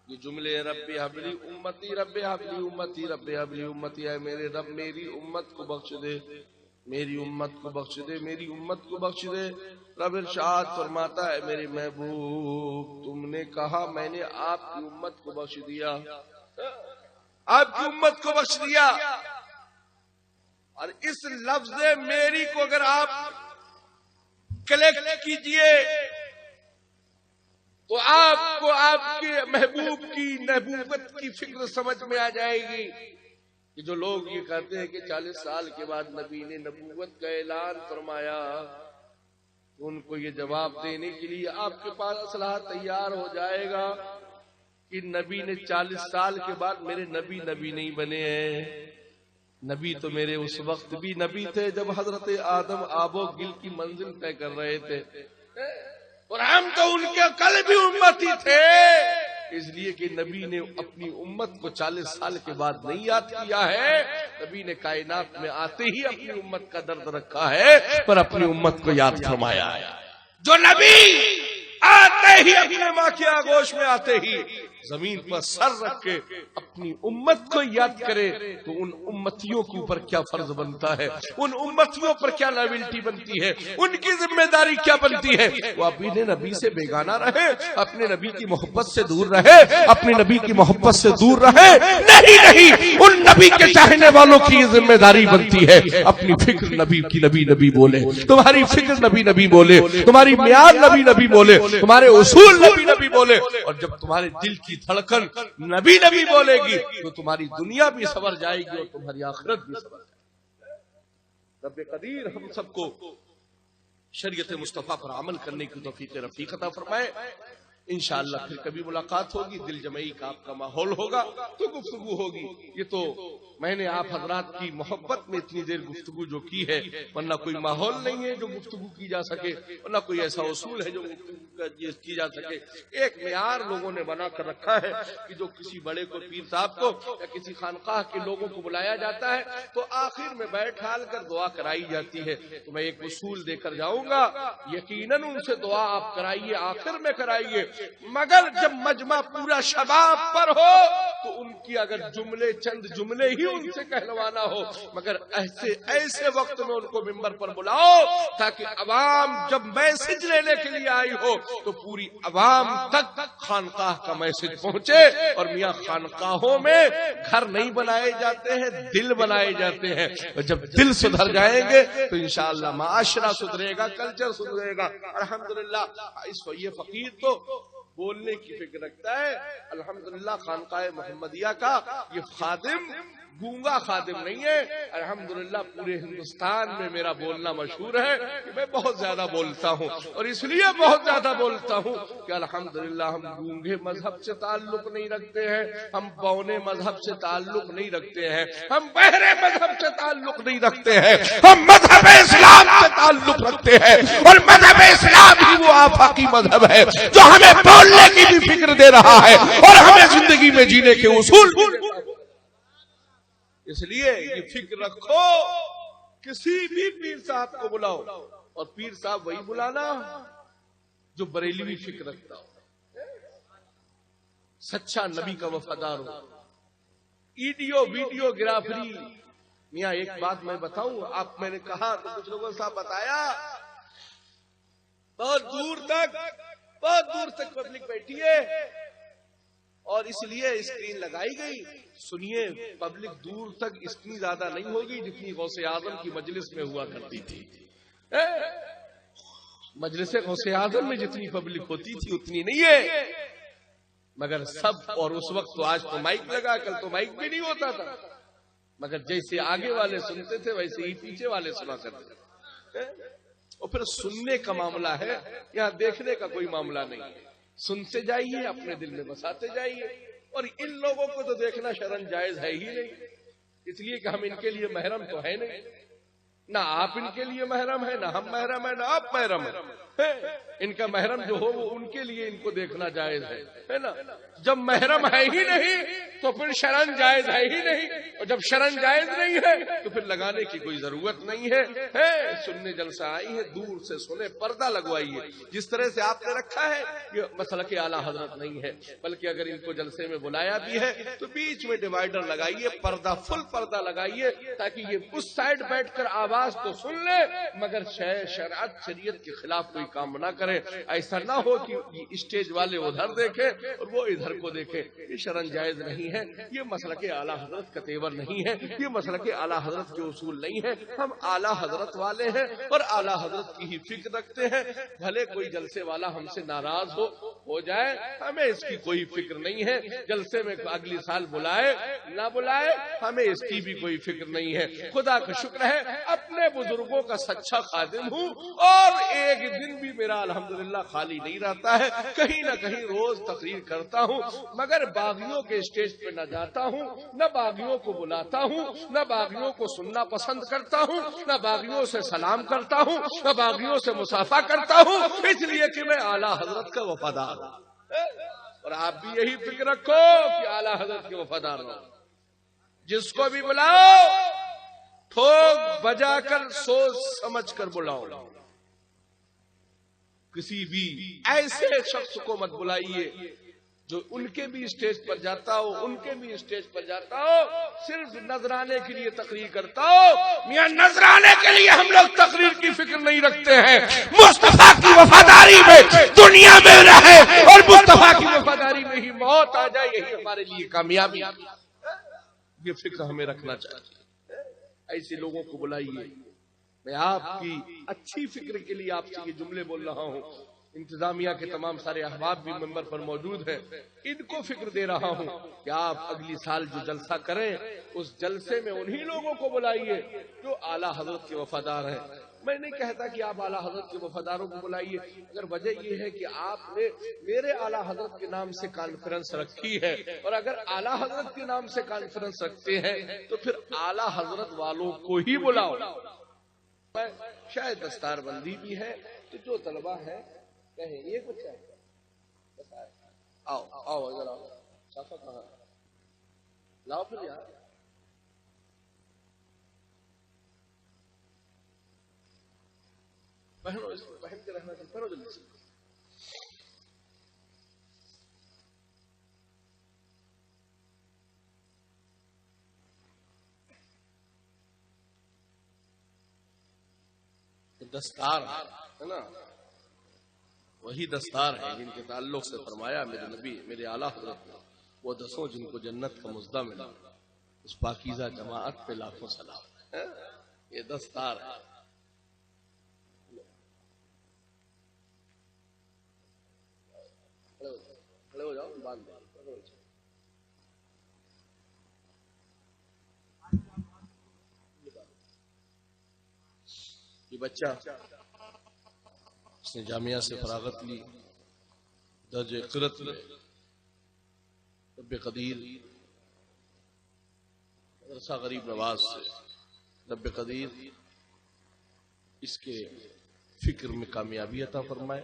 یہ جملے رب حبلی امتی، رب حبلی امتی، رب حبلی امتی، اے میرے رب میری امت کو بخش دے، میری امت کو بخش دے، میری امت کو بخش دے۔ رب ارشاد فرماتا ہے میرے محبوب تم نے کہا میں نے آپ کی امت کو بخش دیا، آپ کی امت کو بخش دیا۔ اور اس لفظ میری کو اگر آپ کلیکٹ کیجئے تو آپ کو آپ کے محبوب کی نبوت کی فکر سمجھ میں آ جائے گی کہ جو لوگ یہ کہتے ہیں کہ 40 سال کے بعد نبی نے نبوت کا اعلان فرمایا، ان کو یہ جواب دینے کے لیے آپ کے پاس اسلحہ تیار ہو جائے گا کہ نبی نے 40 سال کے بعد میرے نبی نہیں بنے ہیں۔ نبی تو میرے اس وقت بھی نبی تھے جب حضرت آدم آب و گل کی منزل طے کر رہے تھے، اور ہم تو ان کے کل بھی امتی تھے، اس لیے کہ نبی نے اپنی امت کو 40 سال کے بعد نہیں یاد کیا ہے، نبی نے کائنات میں آتے ہی اپنی امت کا درد رکھا ہے پر اپنی امت کو یاد فرمایا ہے۔ جو نبی آتے ہی اپنے ماں کے آغوش میں آتے ہی زمین پر سر رکھ کے اپنی امت کو یاد کرے تو ان امتیوں کے اوپر کیا فرض بنتا ہے، ان امتیوں پر کیا لائبلٹی بنتی ہے، ان کی ذمہ داری کیا بنتی ہے۔ وہ اپنے نبی سے بیگانہ رہے، اپنے نبی کی محبت سے دور رہے، اپنے نبی کی محبت سے دور رہے، نہیں ان نبی کے چاہنے والوں کی یہ ذمہ داری بنتی ہے اپنی فکر نبی کی نبی بولے، تمہاری فکر نبی بولے، تمہاری میعاد نبی بولے، تمہارے اصول نبی بولے، اور جب تمہارے دل کی دھڑکن نبی بولے گی تو تمہاری دنیا بھی سنور جائے گی اور تمہاری آخرت بھی سنور جائے گی۔ رب قدیر ہم سب کو شریعت مصطفیٰ پر عمل کرنے کی توفیق رفیق عطا فرمائے۔ انشاءاللہ پھر کبھی ملاقات ہوگی، دل جمعی کا آپ کا ماحول ہوگا تو گفتگو ہوگی۔ یہ تو میں نے آپ حضرات کی محبت میں اتنی دیر گفتگو جو کی ہے، ورنہ کوئی ماحول نہیں ہے جو گفتگو کی جا سکے، ورنہ کوئی ایسا اصول ہے جو گفتگو کی جا سکے۔ ایک معیار لوگوں نے بنا کر رکھا ہے کہ جو کسی بڑے کو، پیر صاحب کو یا کسی خانقاہ کے لوگوں کو بلایا جاتا ہے تو آخر میں بیٹھال کر دعا کرائی جاتی ہے۔ تو میں ایک اصول دے کر جاؤں گا، یقیناً ان سے دعا آپ کرائیے، آخر میں کرائیے، مگر جب مجمع پورا شباب پر ہو تو ان کی اگر چند جملے ہی ان سے کہلوانا ہو، مگر ایسے وقت میں ان کو ممبر پر بلاؤ تاکہ عوام جب میسج لینے کے لیے آئی ہو تو پوری عوام تک خانقاہ کا میسج پہنچے۔ اور میاں خانقاہوں میں گھر نہیں بنائے جاتے ہیں، دل بنائے جاتے ہیں، اور جب دل سدھر جائیں گے تو انشاءاللہ معاشرہ سدھرے گا، کلچر سدھرے گا۔ الحمدللہ یہ فقیر تو بولنے کی فکر رکھتا ہے، الحمدللہ خانقاہ محمدیہ کا یہ خادم گونگا خادم نہیں ہے۔ الحمدللہ پورے ہندوستان میں میرا بولنا مشہور ہے کہ میں بہت زیادہ بولتا ہوں، اور اس لیے بہت زیادہ بولتا ہوں کہ الحمدللہ ہم گونگے مذہب سے تعلق نہیں رکھتے ہیں، ہم بونے مذہب سے تعلق نہیں رکھتے ہیں، ہم بہرے مذہب سے تعلق نہیں رکھتے ہیں، ہم مذہب اسلام سے تعلق رکھتے ہیں، اور مذہب اسلام ہی وہ آفاقی مذہب ہے جو ہمیں بولنے کی بھی فکر دے رہا ہے اور ہمیں زندگی میں جینے کے اصول بھی دے رہا ہے۔ اس لیے یہ فکر رکھو، کسی بھی پیر صاحب کو بلاؤ، اور پیر صاحب وہی بلانا جو بریلوی فکر رکھتا ہو، سچا نبی کا وفادار ہو۔ ویڈیو گرافری، میاں ایک بات میں بتاؤں، آپ میں نے کہا تو کچھ لوگوں سے بتایا، بہت دور تک پبلک بیٹھی ہے اور اس لیے اسکرین لگائی گئی۔ سنیے، پبلک دور تک اتنی زیادہ نہیں ہوگی جتنی غوث اعظم کی مجلس میں ہوا کرتی تھی۔ مجلس غوث اعظم میں جتنی پبلک ہوتی تھی اتنی نہیں ہے۔ مگر سب، اور اس وقت تو، آج تو مائک لگا، کل تو مائک بھی نہیں ہوتا تھا، مگر جیسے آگے والے سنتے تھے ویسے ہی پیچھے والے سنا کرتے تھے۔ اور پھر سننے کا معاملہ ہے، یہاں دیکھنے کا کوئی معاملہ نہیں۔ سنتے جائیے، اپنے دل میں بساتے جائیے، اور ان لوگوں کو تو دیکھنا شرعاً جائز ہے ہی نہیں، اس لیے کہ ہم ان کے لیے محرم تو ہے نہیں، نہ آپ ان کے لیے محرم ہے، نہ ہم محرم ہے، نہ آپ محرم ہے۔ ان کا محرم جو ہو وہ ان کے لیے ان کو دیکھنا جائز ہے نا۔ جب محرم ہے ہی نہیں تو پھر شرعاً جائز ہے ہی نہیں، اور جب شرعاً جائز نہیں ہے تو پھر لگانے کی کوئی ضرورت نہیں ہے۔ سننے جلسہ آئی ہے، دور سے سنے، پردہ لگوائیے۔ جس طرح سے آپ نے رکھا ہے یہ مسلک اعلیٰ حضرت نہیں ہے، بلکہ اگر ان کو جلسے میں بلایا بھی ہے تو بیچ میں ڈیوائیڈر لگائیے، پردہ، فل پردہ لگائیے، تاکہ یہ اس سائڈ بیٹھ کر آواز تو سن لے مگر شریعت کے خلاف کوئی کام نہ کرے۔ ایسا نہ ہو کہ اسٹیج والے ادھر دیکھیں اور وہ ادھر کو دیکھے، یہ شرعاً جائز نہیں ہے، یہ مسلک اعلیٰ حضرت کا تیور نہیں ہے، یہ مسلک اعلیٰ حضرت کے اصول نہیں ہے۔ ہم اعلیٰ حضرت والے ہیں اور اعلیٰ حضرت کی ہی فکر رکھتے ہیں، بھلے کوئی جلسے والا ہم سے ناراض ہو جائے، ہمیں اس کی کوئی فکر نہیں ہے۔ جلسے میں اگلی سال بلائے نہ بلائے ہمیں اس کی بھی کوئی فکر نہیں ہے۔ خدا کا شکر ہے اپنے بزرگوں کا سچا خادم ہوں، اور ایک دن بھی میرا الحمدللہ خالی نہیں رہتا ہے، کہیں نہ کہیں روز تقریر کرتا ہوں، مگر باغیوں کے اسٹیج پہ نہ جاتا ہوں، نہ باغیوں کو بلاتا ہوں، نہ باغیوں کو سننا پسند کرتا ہوں، نہ باغیوں سے سلام کرتا ہوں، نہ باغیوں سے مصافحہ کرتا ہوں، اس لیے کہ میں اعلیٰ حضرت کا وفادار ہوں۔ اور آپ بھی یہی فکر رکھو کہ اعلیٰ حضرت کے وفادار ہو۔ جس کو بھی بلاؤ ٹھوک بجا کر سوچ سمجھ کر بلاؤ، کسی بھی ایسے شخص کو مت بلائیے جو ان کے بھی اسٹیج پر جاتا ہو، ان کے بھی اسٹیج پر جاتا ہو، صرف نذرانے کے لیے تقریر کرتا ہو۔ میاں نذرانے کے لیے ہم لوگ تقریر کی فکر نہیں رکھتے ہیں، مصطفیٰ کی وفاداری میں دنیا میں رہے اور مصطفیٰ کی وفاداری میں ہی موت آ جائے، یہی ہمارے لیے کامیابی۔ یہ فکر ہمیں رکھنا چاہیے۔ ایسے لوگوں کو بلائیے۔ میں آپ کی اچھی فکر کے لیے آپ سے یہ جملے بول رہا ہوں۔ انتظامیہ کے تمام سارے احباب بھی ممبر پر موجود ہیں، ان کو فکر دے رہا ہوں کہ آپ اگلی سال جو جلسہ کریں اس جلسے میں انہی لوگوں کو بلائیے جو اعلیٰ حضرت کے وفادار ہیں۔ میں نہیں کہتا کہ آپ اعلیٰ حضرت کے وفاداروں کو بلائیے، اگر وجہ یہ ہے کہ آپ نے میرے اعلیٰ حضرت کے نام سے کانفرنس رکھی ہے، اور اگر اعلیٰ حضرت کے نام سے کانفرنس رکھتے ہیں تو پھر اعلیٰ حضرت والوں کو ہی بلاؤ۔ شاید دستار بندی بھی ہے تو جو طلبہ ہے کہیں ایک بچہ ہے، آؤ آؤ ادھر آؤ، صافہ کہاں لاؤ پھر یار، پہنو، اس کو پہن کے رہنا چاہیے، پہنو جلدی سے۔ دستار ہے نا، وہی دستار ہے جن کے تعلق سے فرمایا میرے نبی، میرے اعلیٰ حضرت نے، وہ دسوں جن کو جنت کا مزدہ ملا، اس پاکیزہ جماعت پہ لاکھوں سلام۔ یہ دستار ہے۔ کھڑے ہو جاؤ، باندھ دو۔ یہ بچہ اس نے جامعہ سے فراغت لی، درجہ قرت میں رب قدیر مدرسہ غریب نواز سے رب قدیر اس کے فکر میں کامیابی عطا فرمائے،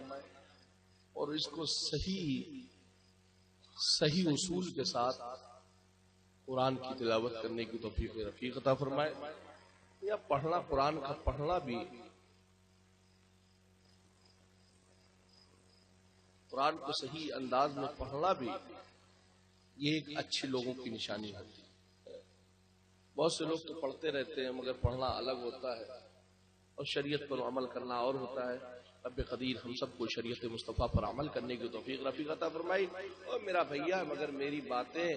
اور اس کو صحیح اصول کے ساتھ قرآن کی تلاوت کرنے کی توفیق رفیق عطا فرمائے۔ یا پڑھنا، قرآن کا پڑھنا بھی، قرآن کو صحیح انداز میں پڑھنا بھی، یہ ایک اچھے لوگوں کی نشانی ہوتی ہے۔ بہت سے لوگ تو پڑھتے رہتے ہیں مگر پڑھنا الگ ہوتا ہے اور شریعت پر عمل کرنا اور ہوتا ہے۔ رب قدیر ہم سب کو شریعت مصطفیٰ پر عمل کرنے کی توفیق رفیق عطا فرمائی۔ اور میرا بھیا، مگر میری باتیں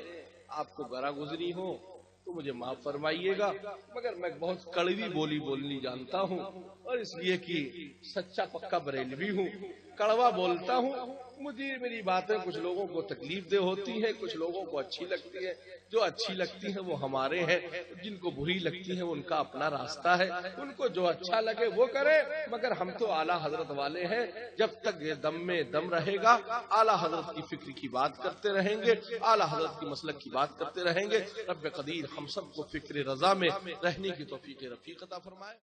آپ کو گرا گزری ہوں تو مجھے معاف فرمائیے گا، مگر میں بہت کڑوی بولی بولنی جانتا ہوں، اور اس لیے کہ سچا پکا بریلوی ہوں، کڑوا بولتا ہوں، مجھے میری باتیں کچھ لوگوں کو تکلیف دہ ہوتی ہیں، کچھ لوگوں کو اچھی لگتی ہیں، جو اچھی لگتی ہیں وہ ہمارے ہیں، جن کو بری لگتی ہیں ان کا اپنا راستہ ہے، ان کو جو اچھا لگے وہ کرے، مگر ہم تو اعلیٰ حضرت والے ہیں، جب تک یہ دم میں دم رہے گا اعلیٰ حضرت کی فکر کی بات کرتے رہیں گے، اعلیٰ حضرت کی مسلک کی بات کرتے رہیں گے۔ رب قدیر ہم سب کو فکر رضا میں رہنے کی توفیق رفیق عطا فرمائے۔